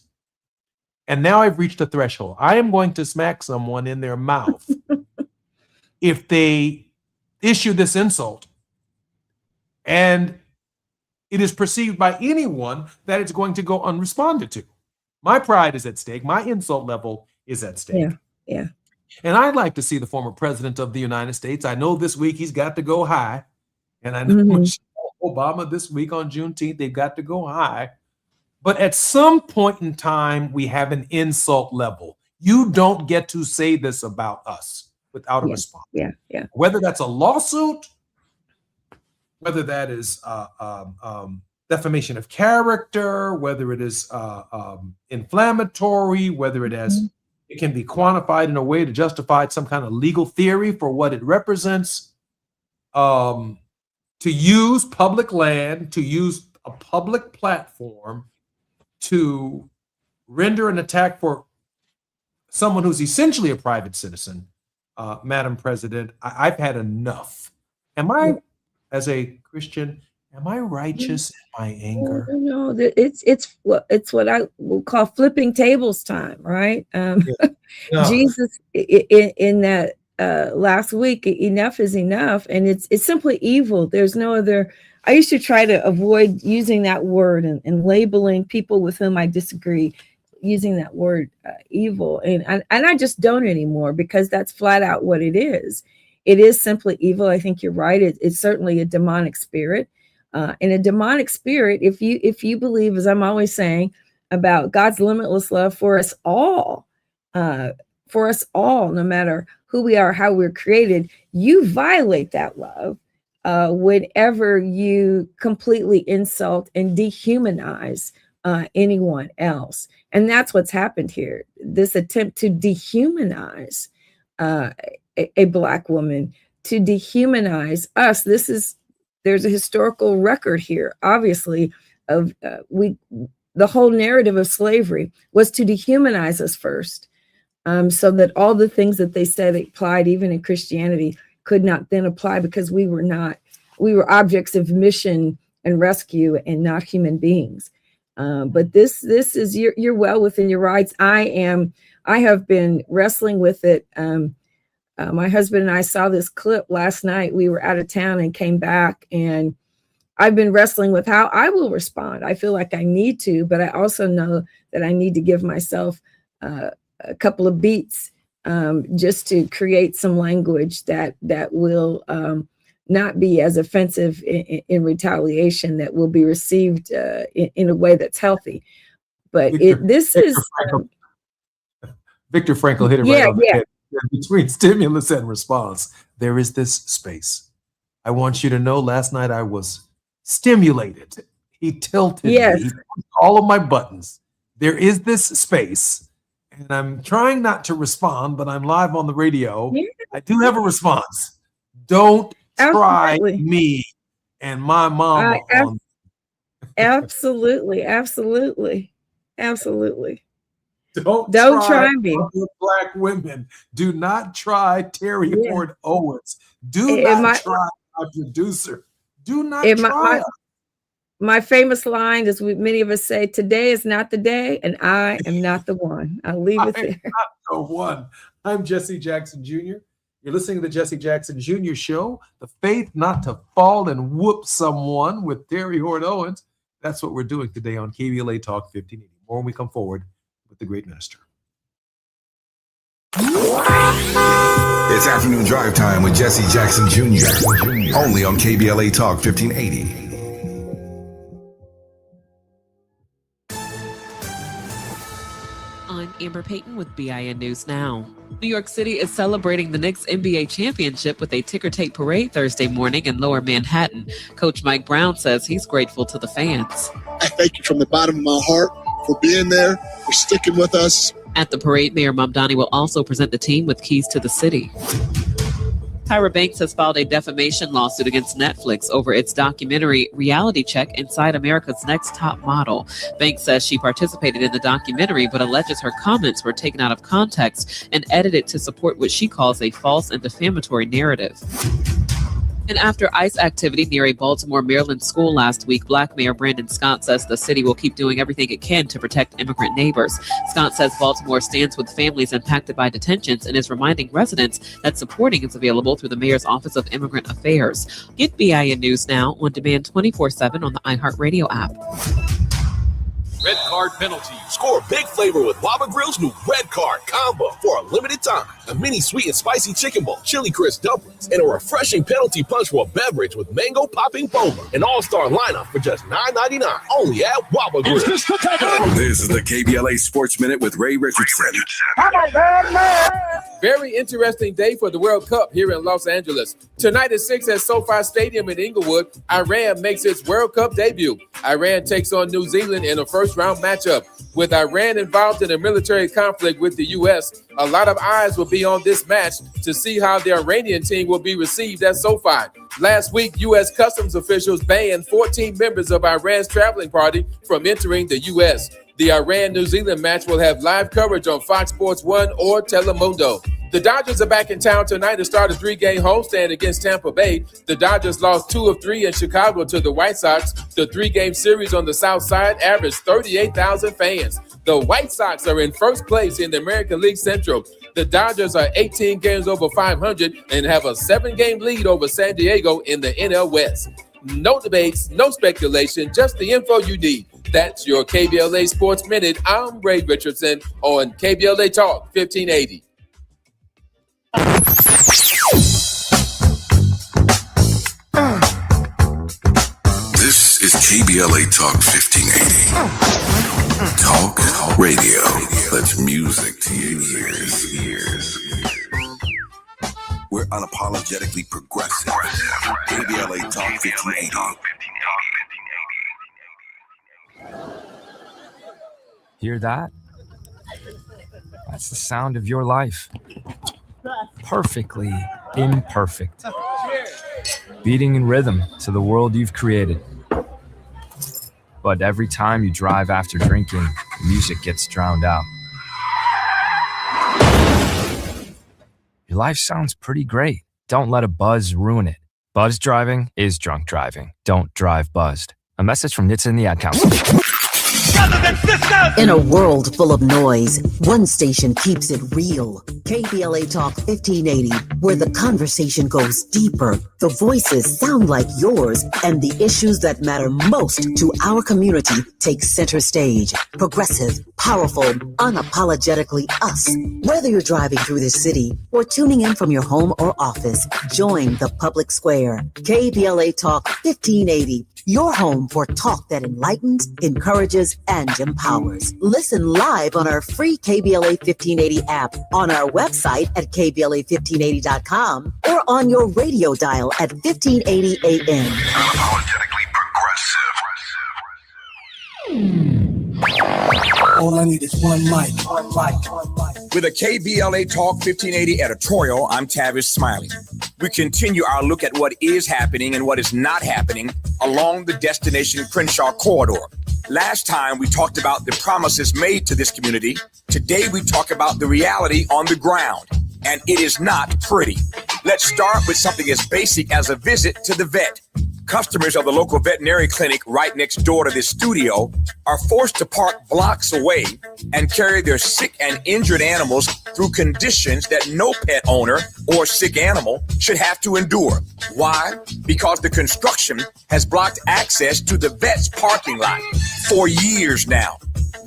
And now I've reached a threshold. I am going to smack someone in their mouth if they issue this insult. And it is perceived by anyone that it's going to go unresponded to. My pride is at stake. My insult level is at stake. Yeah. And I'd like to see the former president of the United States. I know this week he's got to go high. And I know Obama this week on Juneteenth, they've got to go high. But at some point in time, we have an insult level. You don't get to say this about us without a response. Yeah. Whether that's a lawsuit, whether that is defamation of character, whether it is inflammatory, whether it has it can be quantified in a way to justify some kind of legal theory for what it represents. To use public land, to use a public platform to render an attack for someone who's essentially a private citizen, Madam President, I've had enough. Am I, as a Christian, am I righteous in my anger? No, it's what I will call flipping tables time, right? Jesus in that last week, enough is enough, and it's simply evil. There's no other. I used to try to avoid using that word and labeling people with whom I disagree, using that word evil, and I just don't anymore, because that's flat out what it is. It is simply evil. I think you're right. It's certainly a demonic spirit. And a demonic spirit, if you believe, as I'm always saying, about God's limitless love for us all, no matter who we are, how we're created, you violate that love whenever you completely insult and dehumanize anyone else. And that's what's happened here. This attempt to dehumanize a Black woman, to dehumanize us. There's a historical record here, obviously, of the whole narrative of slavery was to dehumanize us first, so that all the things that they said applied even in Christianity could not then apply, because we were objects of mission and rescue and not human beings. But this is, you're well within your rights. I have been wrestling with it. My husband and I saw this clip last night. We were out of town and came back, and I've been wrestling with how I will respond. I feel like I need to, but I also know that I need to give myself a couple of beats just to create some language that will not be as offensive in retaliation, that will be received in a way that's healthy. But Viktor Frankl hit it right on the head. Between stimulus and response, there is this space. I want you to know, last night I was stimulated. He tilted me. He pushed all of my buttons. There is this space, and I'm trying not to respond, but I'm live on the radio. I do have a response. Don't try me and my mama. Absolutely. Don't try me. Black women. Do not try Terry Ward Owens. Do not try our producer. Do not try. My famous line is, many of us say, today is not the day, and I am not the one. I'll leave it there. Not the one. I'm Jesse Jackson Jr. You're listening to the Jesse Jackson Jr. Show, the faith not to fall and whoop someone with Terry Ward Owens. That's what we're doing today on KBLA Talk 1580. More when we come forward with the great minister. It's afternoon drive time with Jesse Jackson Jr. Only on KBLA Talk 1580. I'm Amber Payton with BIN News Now. New York City is celebrating the Knicks NBA championship with a ticker tape parade Thursday morning in Lower Manhattan. Coach Mike Brown says he's grateful to the fans. I thank you from the bottom of my heart for being there, for sticking with us. At the parade, Mayor Mamdani will also present the team with keys to the city. Tyra Banks has filed a defamation lawsuit against Netflix over its documentary Reality Check Inside America's Next Top Model. Banks says she participated in the documentary, but alleges her comments were taken out of context and edited to support what she calls a false and defamatory narrative. And after ICE activity near a Baltimore, Maryland school last week, Black Mayor Brandon Scott says the city will keep doing everything it can to protect immigrant neighbors. Scott says Baltimore stands with families impacted by detentions and is reminding residents that supporting is available through the Mayor's Office of Immigrant Affairs. Get BIN News now on demand 24/7 on the iHeartRadio app. Red Card penalty. Score big flavor with Baba Grill's new Red Card combo for a limited time. A mini sweet and spicy chicken bowl, chili crisp dumplings, and a refreshing penalty punch for a beverage with mango popping boba. An all-star lineup for just $9.99. Only at Baba Grill. This is the KBLA Sports Minute with Ray Richardson. Very interesting day for the World Cup here in Los Angeles. Tonight at 6 at SoFi Stadium in Inglewood, Iran makes its World Cup debut. Iran takes on New Zealand in a first-round matchup. With Iran involved in a military conflict with the U.S., a lot of eyes will be on this match to see how the Iranian team will be received at SoFi. Last week, U.S. Customs officials banned 14 members of Iran's traveling party from entering the U.S. The Iran-New Zealand match will have live coverage on Fox Sports 1 or Telemundo. The Dodgers are back in town tonight to start a 3-game homestand against Tampa Bay. The Dodgers lost 2 of 3 in Chicago to the White Sox. The 3-game series on the South Side averaged 38,000 fans. The White Sox are in first place in the American League Central. The Dodgers are 18 games over 500 and have a 7-game lead over San Diego in the NL West. No debates, no speculation, just the info you need. That's your KBLA Sports Minute. I'm Ray Richardson on KBLA Talk 1580. This is KBLA Talk 1580. Talk radio. That's music to your ears. We're unapologetically progressive. KBLA Talk 1580. Hear that? That's the sound of your life. Perfectly imperfect. Beating in rhythm to the world you've created. But every time you drive after drinking, music gets drowned out. Your life sounds pretty great. Don't let a buzz ruin it. Buzz driving is drunk driving. Don't drive buzzed. A message from NHTSA and the Ad Council. In a world full of noise, one station keeps it real. KBLA Talk 1580, where the conversation goes deeper, the voices sound like yours, and the issues that matter most to our community take center stage. Progressive, powerful, unapologetically us. Whether you're driving through the city or tuning in from your home or office, join the public square. KBLA Talk 1580, your home for talk that enlightens, encourages, and empowers. Listen live on our free KBLA 1580 app, on our website at KBLA1580.com, or on your radio dial at 1580 AM. Unapologetically progressive. All I need is one mic. With a KBLA Talk 1580 editorial, I'm Tavish Smiley. We continue our look at what is happening and what is not happening along the Destination Crenshaw corridor. Last time we talked about the promises made to this community. Today we talk about the reality on the ground, and it is not pretty. Let's start with something as basic as a visit to the vet. Customers of the local veterinary clinic right next door to this studio are forced to park blocks away and carry their sick and injured animals through conditions that no pet owner or sick animal should have to endure. Why? Because the construction has blocked access to the vet's parking lot for years now.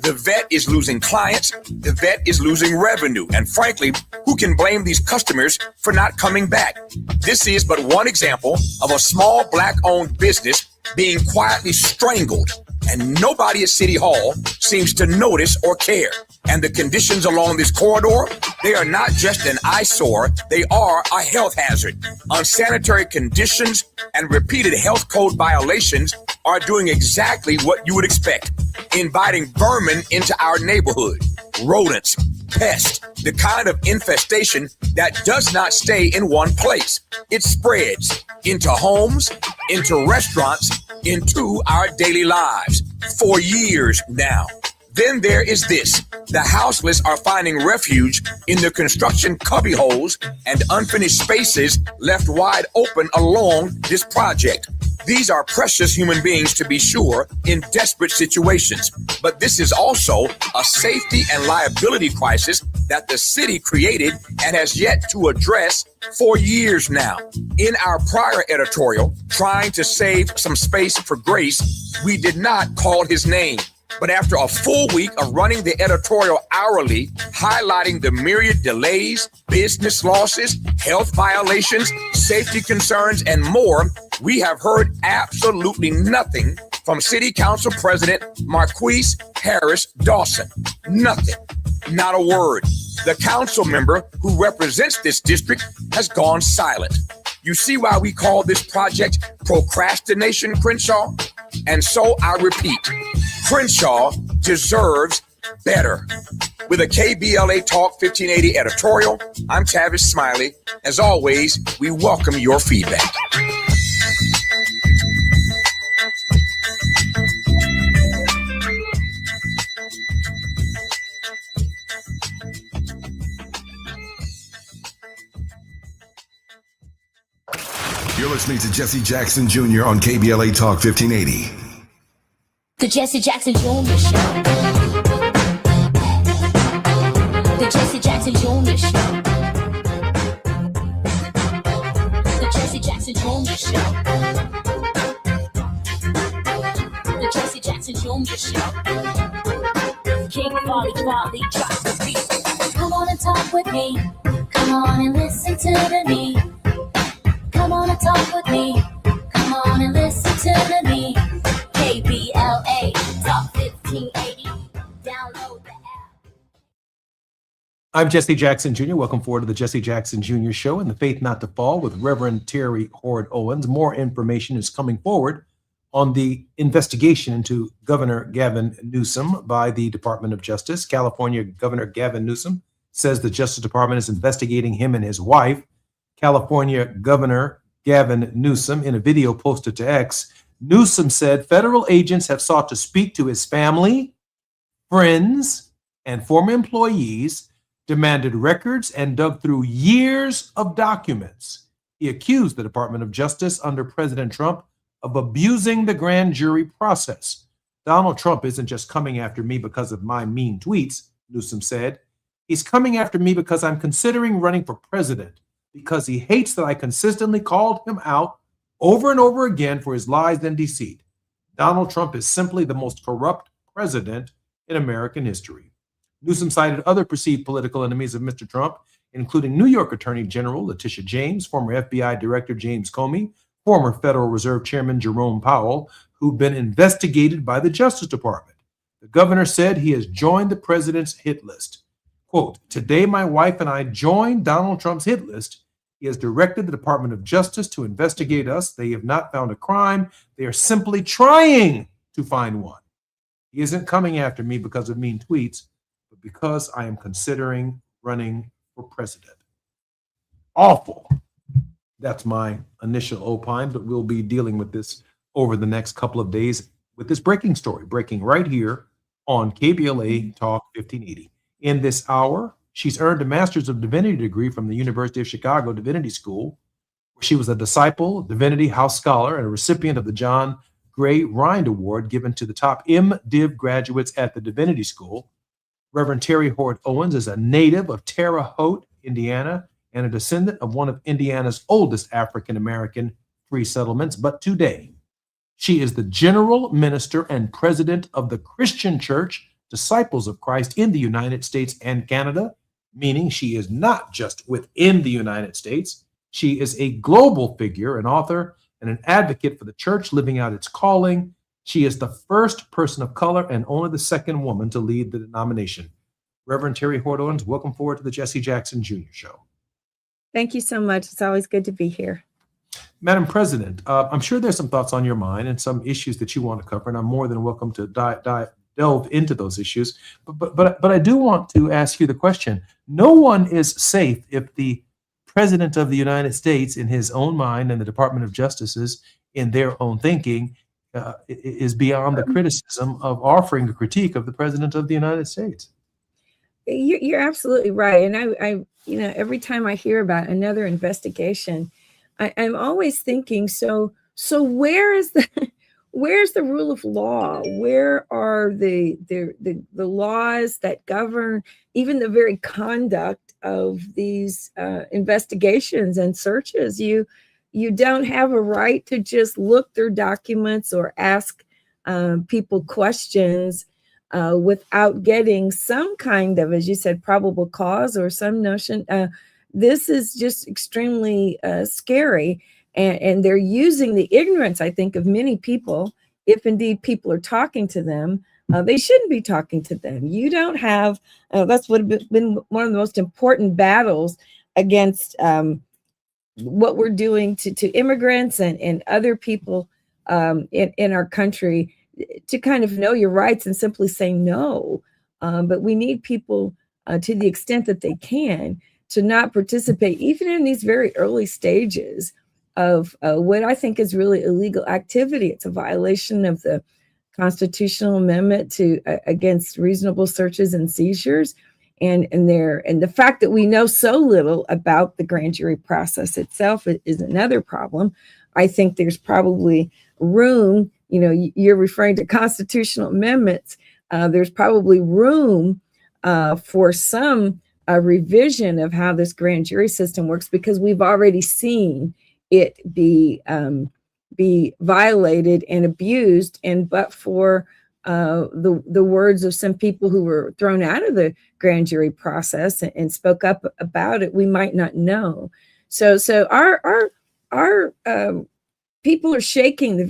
The vet is losing clients, the vet is losing revenue, and frankly, who can blame these customers for not coming back? This is but one example of a small Black-owned business being quietly strangled, and nobody at City Hall seems to notice or care. And the conditions along this corridor, they are not just an eyesore, they are a health hazard. Unsanitary conditions and repeated health code violations are doing exactly what you would expect, inviting vermin into our neighborhood. rodents, pests, the kind of infestation that does not stay in one place. It spreads into homes, into restaurants, into our daily lives for years now. Then there is this. The houseless are finding refuge in the construction cubbyholes and unfinished spaces left wide open along this project. These are precious human beings, to be sure, in desperate situations. But this is also a safety and liability crisis that the city created and has yet to address for years now. In our prior editorial, trying to save some space for grace, we did not call his name. But after a full week of running the editorial hourly, highlighting the myriad delays, business losses, health violations, safety concerns, and more, we have heard absolutely nothing from City Council President Marquise Harris Dawson. Nothing. Not a word. The council member who represents this district has gone silent. You see why we call this project procrastination, Crenshaw? And so I repeat, Crenshaw deserves better. With a KBLA Talk 1580 editorial, I'm Tavis Smiley. As always, we welcome your feedback. You're listening to Jesse Jackson Jr. on KBLA Talk 1580. The Jesse Jackson Jr. Show. The Jesse Jackson Jr. Show. The Jesse Jackson Jr. Show. The Jesse Jackson Jr. Show. King Volley drops the beat. Come on and talk with me. Come on and listen to me. Come on and talk with me. Come on and listen to me. KBLA Talk 1580. Download the app. I'm Jesse Jackson Jr. Welcome forward to the Jesse Jackson Jr. Show and the Faith Not to Fall with Reverend Terry Hord Owens. More information is coming forward on the investigation into Governor Gavin Newsom by the Department of Justice. California Governor Gavin Newsom says the Justice Department is investigating him and his wife. California Governor Gavin Newsom, in a video posted to X, Newsom said federal agents have sought to speak to his family, friends, and former employees, demanded records, and dug through years of documents. He accused the Department of Justice under President Trump of abusing the grand jury process. Donald Trump isn't just coming after me because of my mean tweets, Newsom said. He's coming after me because I'm considering running for president, because he hates that I consistently called him out over and over again for his lies and deceit. Donald Trump is simply the most corrupt president in American history. Newsom cited other perceived political enemies of Mr. Trump, including New York Attorney General Letitia James, former FBI Director James Comey, former Federal Reserve Chairman Jerome Powell, who've been investigated by the Justice Department. The governor said he has joined the president's hit list. Quote, today my wife and I joined Donald Trump's hit list. He has directed the Department of Justice to investigate us. They have not found a crime. They are simply trying to find one. He isn't coming after me because of mean tweets, but because I am considering running for president. Awful. That's my initial opine, but we'll be dealing with this over the next couple of days with this breaking story, breaking right here on KBLA Talk 1580. In this hour, she's earned a Master's of Divinity degree from the University of Chicago Divinity School, where she was a disciple, divinity house scholar, and a recipient of the John Gray Rind Award given to the top MDiv graduates at the Divinity School. Reverend Terry Hord Owens is a native of Terre Haute, Indiana, and a descendant of one of Indiana's oldest African-American free settlements. But today, she is the General Minister and President of the Christian Church Disciples of Christ in the United States and Canada, meaning she is not just within the United States. She is a global figure, an author, and an advocate for the church living out its calling. She is the first person of color and only the second woman to lead the denomination. Reverend Terry Hord Owens, welcome forward to the Jesse Jackson Jr. Show. Thank you so much. It's always good to be here. Madam President, I'm sure there's some thoughts on your mind and some issues that you want to cover, and I'm more than welcome to delve into those issues. But I do want to ask you the question. No one is safe if the President of the United States, in his own mind, and the Department of Justice is in their own thinking, is beyond the criticism of offering a critique of the President of the United States. You're absolutely right. And I every time I hear about another investigation, I'm always thinking, so where's the rule of law? Where are the laws that govern even the very conduct of these investigations and searches? You don't have a right to just look through documents or ask people questions without getting some kind of, as you said, probable cause or some notion. This is just extremely scary. And they're using the ignorance, I think, of many people. If indeed people are talking to them, they shouldn't be talking to them. You don't have, that's what has been one of the most important battles against what we're doing to immigrants and other people in our country, to kind of know your rights and simply say no. But we need people to the extent that they can to not participate, even in these very early stages of what I think is really illegal activity. It's a violation of the constitutional amendment against reasonable searches and seizures. And the fact that we know so little about the grand jury process itself is another problem. I think there's probably room, you're referring to constitutional amendments. There's probably room for some revision of how this grand jury system works, because we've already seen it be violated and abused, but for the words of some people who were thrown out of the grand jury process and spoke up about it, we might not know. So our people are shaking the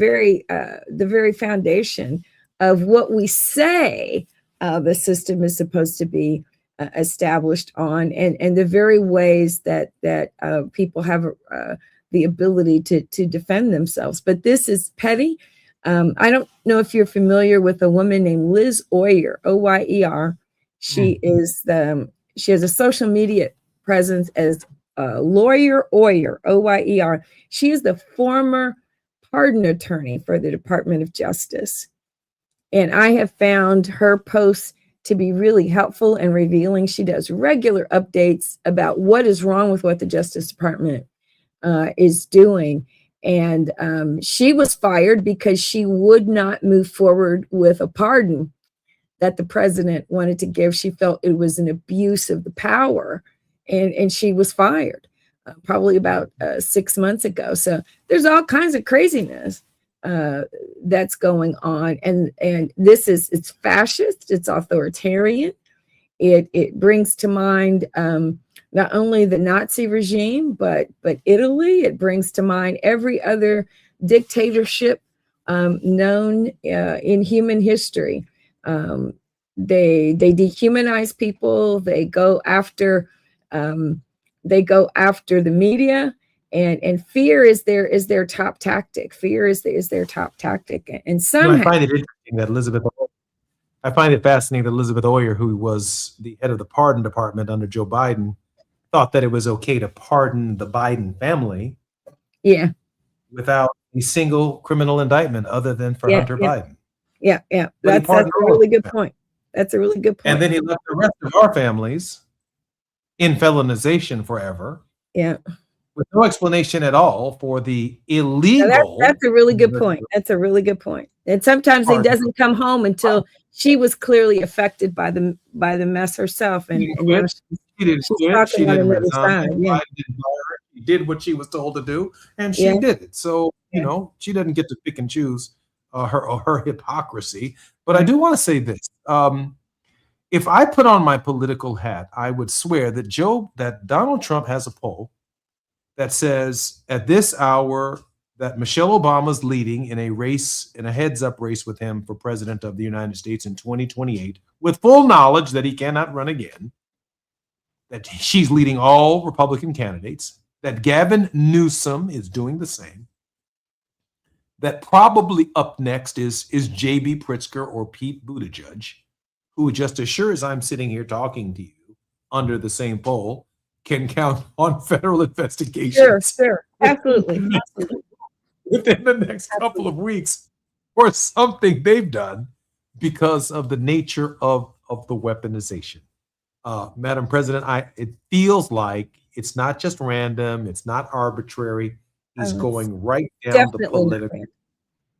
very foundation of what we say the system is supposed to be established on, and the very ways that people have the ability to defend themselves. But this is petty. I don't know if you're familiar with a woman named Liz Oyer, Oyer. She has a social media presence as Lawyer Oyer, Oyer. She is the former pardon attorney for the Department of Justice. And I have found her posts to be really helpful and revealing. She does regular updates about what is wrong with what the Justice Department is doing. And she was fired because she would not move forward with a pardon that the president wanted to give. She felt it was an abuse of the power, and she was fired probably about 6 months ago. So there's all kinds of craziness that's going on, and it's fascist, it's authoritarian. It brings to mind not only the Nazi regime, but Italy. It brings to mind every other dictatorship known in human history. They dehumanize people. They go after the media, and fear is their top tactic. Fear is their top tactic, and somehow I find it interesting that I find it fascinating that Elizabeth Oyer, who was the head of the pardon department under Joe Biden, thought that it was okay to pardon the Biden family, without a single criminal indictment other than for Hunter Biden. Yeah. That's a really good point. That's a really good point. And then he left the rest of our families in felonization forever. Yeah. With no explanation at all for the illegal. That's a really good point. That's a really good point. And sometimes he doesn't come home until she was clearly affected by the mess herself. And she didn't resign. She did what she was told to do, and she did it. So she doesn't get to pick and choose her hypocrisy. But I do want to say this: if I put on my political hat, I would swear that Donald Trump has a poll that says at this hour that Michelle Obama's leading in a heads-up race with him for president of the United States in 2028, with full knowledge that he cannot run again, that she's leading all Republican candidates, that Gavin Newsom is doing the same, that probably up next is J.B. Pritzker or Pete Buttigieg, who, just as sure as I'm sitting here talking to you under the same poll, can count on federal investigations. Sure. Absolutely. Within the next couple of weeks for something they've done because of the nature of the weaponization. Madam President, it feels like it's not just random, it's not arbitrary. He's going right down the political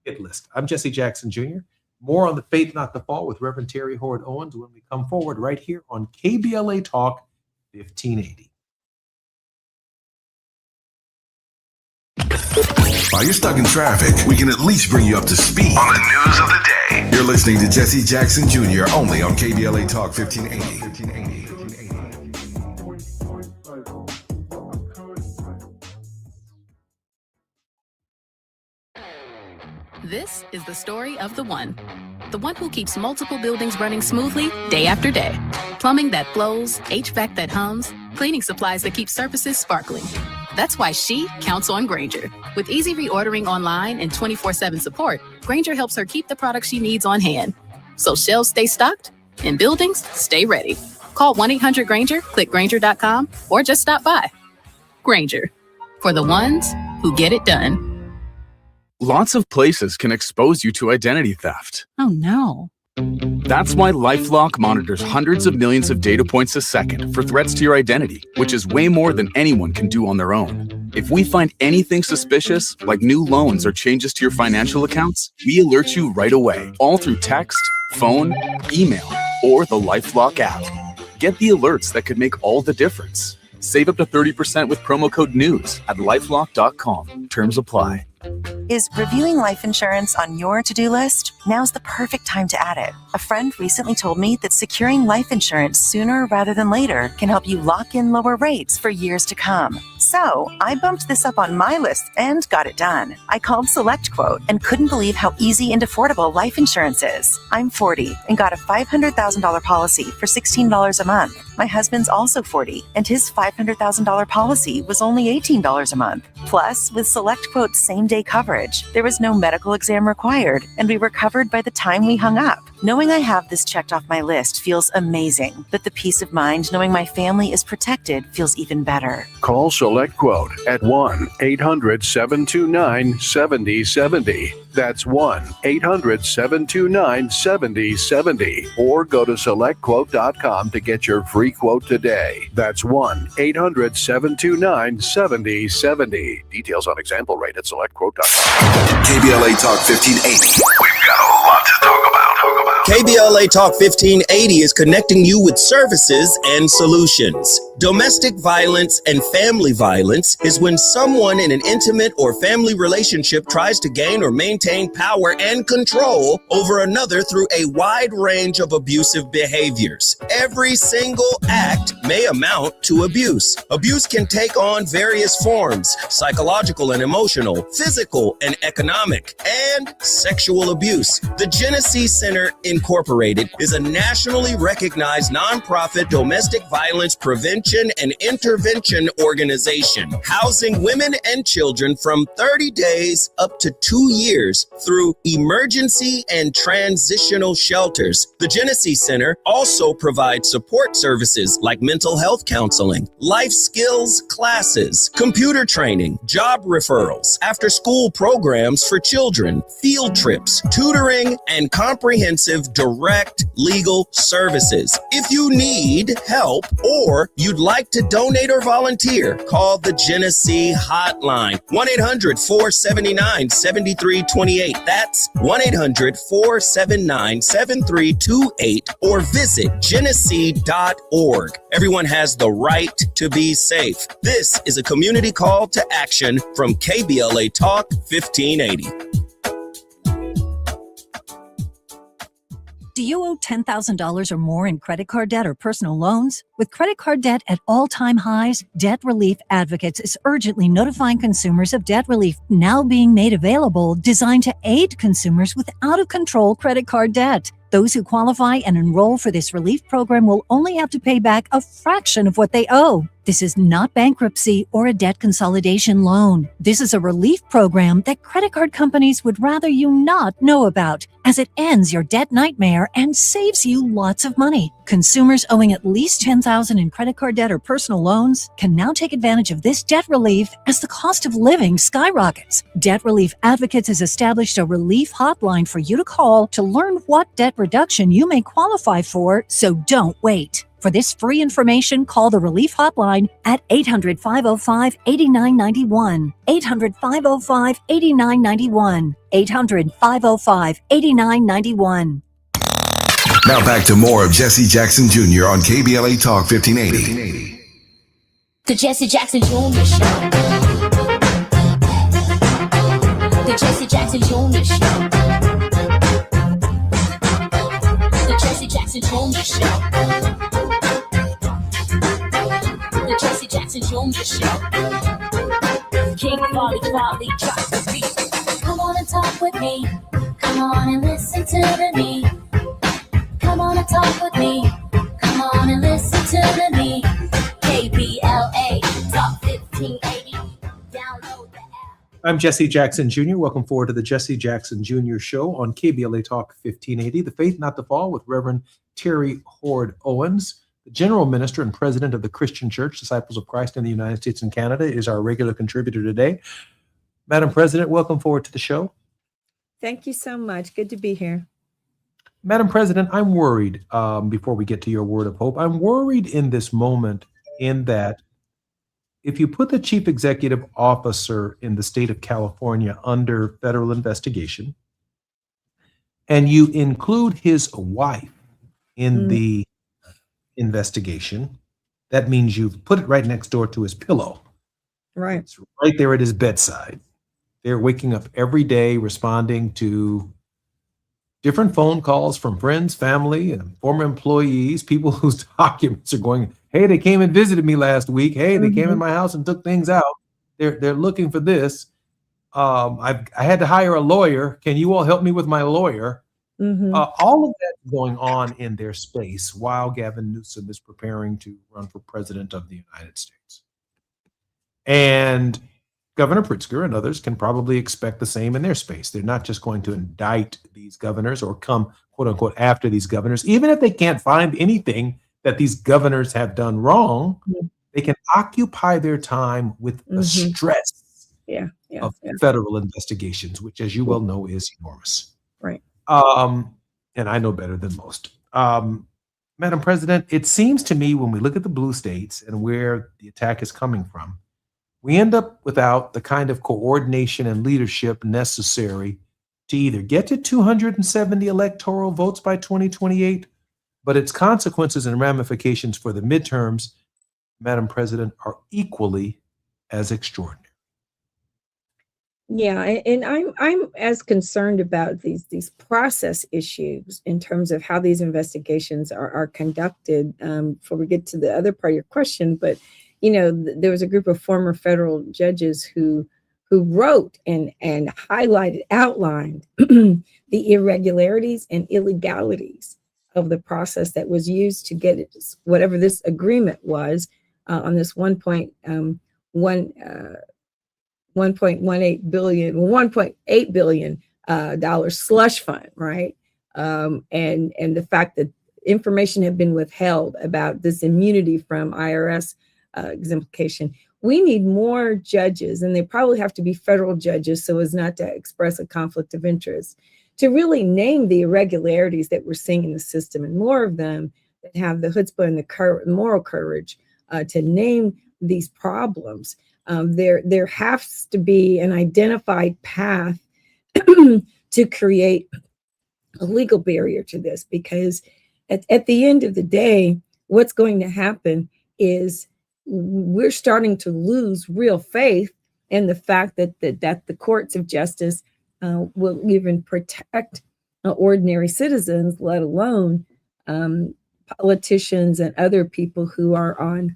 hit list. I'm Jesse Jackson Jr. More on the Faith Not the Fall with Reverend Terry Howard Owens when we come forward right here on KBLA Talk 1580. While you're stuck in traffic, we can at least bring you up to speed on the news of the day. You're listening to Jesse Jackson Jr. only on KBLA Talk 1580. This is the story of the one who keeps multiple buildings running smoothly day after day. Plumbing that flows, HVAC that hums, cleaning supplies that keep surfaces sparkling. That's why she counts on Grainger. With easy reordering online and 24/7 support, Grainger helps her keep the products she needs on hand. So shelves stay stocked and buildings stay ready. Call 1-800-GRAINGER, click Grainger.com, or just stop by. Grainger, for the ones who get it done. Lots of places can expose you to identity theft. Oh no. That's why LifeLock monitors hundreds of millions of data points a second for threats to your identity, which is way more than anyone can do on their own. If we find anything suspicious, like new loans or changes to your financial accounts, we alert you right away, all through text, phone, email, or the LifeLock app. Get the alerts that could make all the difference. Save up to 30% with promo code NEWS at lifelock.com. Terms apply. Is reviewing life insurance on your to-do list? Now's the perfect time to add it. A friend recently told me that securing life insurance sooner rather than later can help you lock in lower rates for years to come. So I bumped this up on my list and got it done. I called SelectQuote and couldn't believe how easy and affordable life insurance is. I'm 40 and got a $500,000 policy for $16 a month. My husband's also 40 and his $500,000 policy was only $18 a month. Plus, with SelectQuote's same-day coverage, there was no medical exam required, and we were covered by the time we hung up. Knowing I have this checked off my list feels amazing, but the peace of mind knowing my family is protected feels even better. Call SelectQuote at 1-800-729-7070. That's 1-800-729-7070. Or go to SelectQuote.com to get your free quote today. That's 1-800-729-7070. Details on example rate at SelectQuote.com. KBLA Talk 1580. We've got a lot to talk about. KBLA Talk 1580 is connecting you with services and solutions. Domestic violence and family violence is when someone in an intimate or family relationship tries to gain or maintain power and control over another through a wide range of abusive behaviors. Every single act may amount to abuse. Abuse can take on various forms: psychological and emotional, physical and economic, and sexual abuse. The Genesee Center Incorporated is a nationally recognized nonprofit domestic violence prevention and intervention organization, housing women and children from 30 days up to 2 years through emergency and transitional shelters. The Genesee Center also provides support services like mental health counseling, life skills classes, computer training, job referrals, after-school programs for children, field trips, tutoring, and comprehensive direct legal services. If you need help or you'd like to donate or volunteer, call the Genesee Hotline, 1-800-479-7328. That's 1-800-479-7328, or visit genesee.org. Everyone has the right to be safe. This is a community call to action from KBLA Talk 1580. Do you owe $10,000 or more in credit card debt or personal loans? With credit card debt at all-time highs, Debt Relief Advocates is urgently notifying consumers of debt relief now being made available, designed to aid consumers with out-of-control credit card debt. Those who qualify and enroll for this relief program will only have to pay back a fraction of what they owe. This is not bankruptcy or a debt consolidation loan. This is a relief program that credit card companies would rather you not know about, as it ends your debt nightmare and saves you lots of money. Consumers owing at least $10,000 in credit card debt or personal loans can now take advantage of this debt relief as the cost of living skyrockets. Debt Relief Advocates has established a relief hotline for you to call to learn what debt reduction you may qualify for, so don't wait. For this free information, call the Relief Hotline at 800-505-8991. 800-505-8991. 800-505-8991. Now back to more of Jesse Jackson Jr. on KBLA Talk 1580. The Jesse Jackson Jr. Show. The Jesse Jackson Jr. Show. The Jesse Jackson Jr. Show. The Jesse Jackson Jr. Show. King Volley, drop the beat. Come on and talk with me. Come on and listen to me. Come on and talk with me. Come on and listen to me. KBLA Talk 1580. Download the app. I'm Jesse Jackson Jr. Welcome forward to the Jesse Jackson Jr. Show on KBLA Talk 1580. The Faith Not to Fall with Reverend Terry Hord Owens. The General Minister and President of the Christian Church, Disciples of Christ in the United States and Canada, is our regular contributor today. Madam President, welcome forward to the show. Thank you so much. Good to be here. Madam President, I'm worried, before we get to your word of hope, I'm worried in this moment in that if you put the chief executive officer in the state of California under federal investigation and you include his wife in the investigation, that means you've put it right next door to his pillow. Right. It's right there at his bedside. They're waking up every day responding to different phone calls from friends, family, and former employees, people whose documents are going, hey, they came and visited me last week. Hey, they came in my house and took things out. They're looking for this. I had to hire a lawyer. Can you all help me with my lawyer? All of that going on in their space while Gavin Newsom is preparing to run for president of the United States. And Governor Pritzker and others can probably expect the same in their space. They're not just going to indict these governors or come, quote unquote, after these governors. Even if they can't find anything that these governors have done wrong, they can occupy their time with the stress of federal investigations, which, as you well know, is enormous. Right. And I know better than most. Madam President, it seems to me when we look at the blue states and where the attack is coming from, we end up without the kind of coordination and leadership necessary to either get to 270 electoral votes by 2028, but its consequences and ramifications for the midterms, Madam President, are equally as extraordinary. Yeah, and I'm as concerned about these process issues in terms of how these investigations are conducted. Before we get to the other part of your question, but there was a group of former federal judges who wrote and outlined the irregularities and illegalities of the process that was used to get it, whatever this agreement was on this $1.8 billion slush fund, right? And the fact that information had been withheld about this immunity from IRS exemplification. We need more judges, and they probably have to be federal judges so as not to express a conflict of interest, to really name the irregularities that we're seeing in the system, and more of them that have the chutzpah and the moral courage to name these problems. There has to be an identified path to create a legal barrier to this, because at the end of the day, what's going to happen is we're starting to lose real faith in the fact that the courts of justice will even protect ordinary citizens, let alone politicians and other people who are on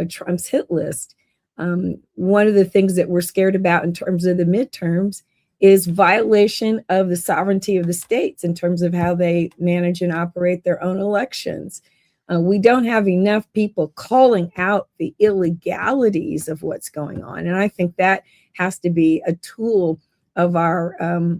Trump's hit list. One of the things that we're scared about in terms of the midterms is violation of the sovereignty of the states in terms of how they manage and operate their own elections. We don't have enough people calling out the illegalities of what's going on. And I think that has to be a tool of our,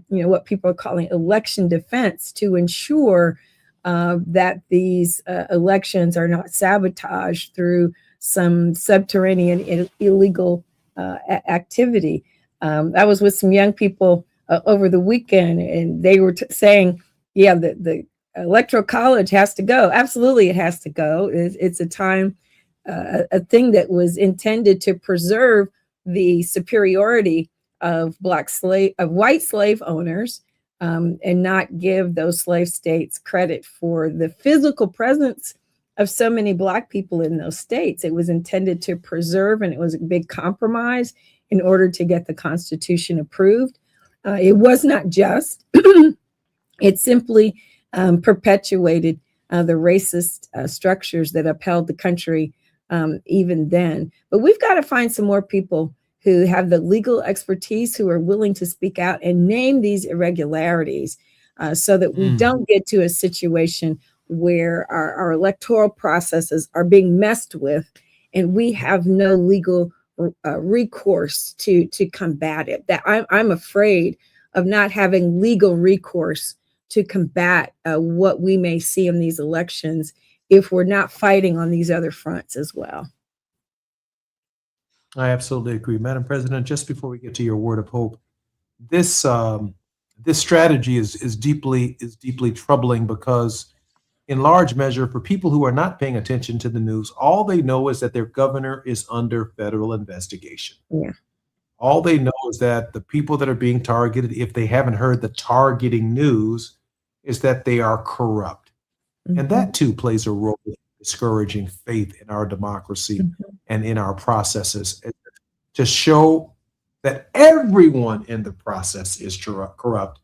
what people are calling election defense to ensure that these elections are not sabotaged through some subterranean illegal activity. I was with some young people over the weekend, and they were saying, yeah, the Electoral College has to go. Absolutely, it has to go. It's a time, a thing that was intended to preserve the superiority of white slave owners, and not give those slave states credit for the physical presence of so many Black people in those states. It was intended to preserve, and it was a big compromise in order to get the Constitution approved. It was not just. It simply perpetuated the racist structures that upheld the country even then. But we've got to find some more people who have the legal expertise, who are willing to speak out and name these irregularities, so that we don't get to a situation where our electoral processes are being messed with and we have no legal recourse to combat it. That I'm afraid of not having legal recourse to combat what we may see in these elections if we're not fighting on these other fronts as well. I absolutely agree. Madam President, just before we get to your word of hope, this strategy is deeply troubling, because in large measure, for people who are not paying attention to the news, all they know is that their governor is under federal investigation. Yeah. All they know is that the people that are being targeted, if they haven't heard the targeting news, is that they are corrupt. Mm-hmm. And that too plays a role in discouraging faith in our democracy and in our processes, to show that everyone in the process is corrupt,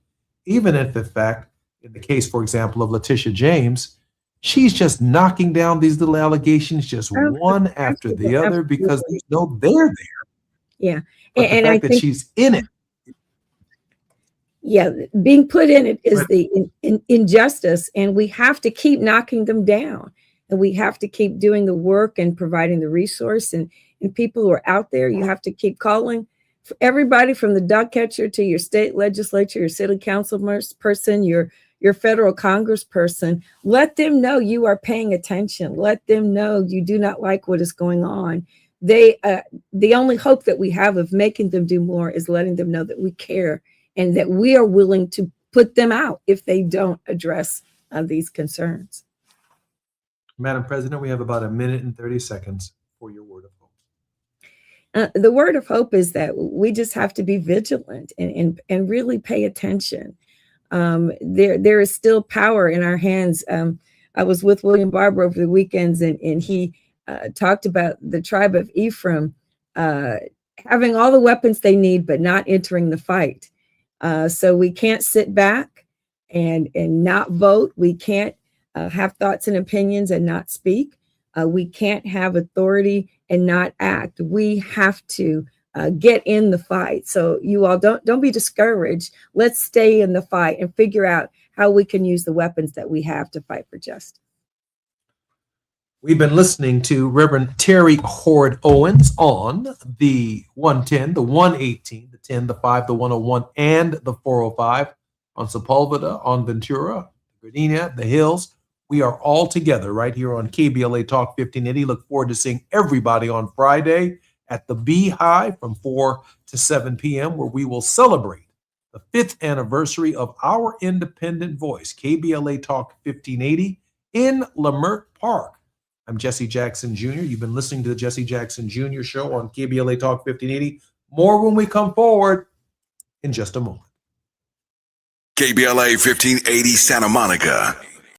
even if, in fact, in the case, for example, of Letitia James, she's just knocking down these little allegations, just one after the other, because there's no there there. Yeah. But the fact that she's in it. Yeah, being put in it is the injustice, and we have to keep knocking them down, and we have to keep doing the work and providing the resource, and people who are out there, you have to keep calling. For everybody from the dog catcher to your state legislature, your city council person, your federal congressperson, let them know you are paying attention. Let them know you do not like what is going on. The only hope that we have of making them do more is letting them know that we care and that we are willing to put them out if they don't address these concerns. Madam President, we have about 1 minute and 30 seconds for your word of hope. The word of hope is that we just have to be vigilant and really pay attention. There is still power in our hands. I was with William Barber over the weekends, and he talked about the tribe of Ephraim having all the weapons they need, but not entering the fight. So we can't sit back and not vote. We can't have thoughts and opinions and not speak. We can't have authority and not act. We have to get in the fight. So you all don't be discouraged. Let's stay in the fight and figure out how we can use the weapons that we have to fight for justice. We've been listening to Reverend Terry Hord Owens on the 110, the 118, the 10, the 5, the 101, and the 405 on Sepulveda, on Ventura, Gardena, the Hills. We are all together right here on KBLA Talk 1580. Look forward to seeing everybody on Friday at the Beehive from 4 to 7 p.m., where we will celebrate the 5th anniversary of our independent voice, KBLA Talk 1580, in Lamert Park. I'm Jesse Jackson Jr. You've been listening to the Jesse Jackson Jr. Show on KBLA Talk 1580. More when we come forward in just a moment. KBLA 1580 Santa Monica.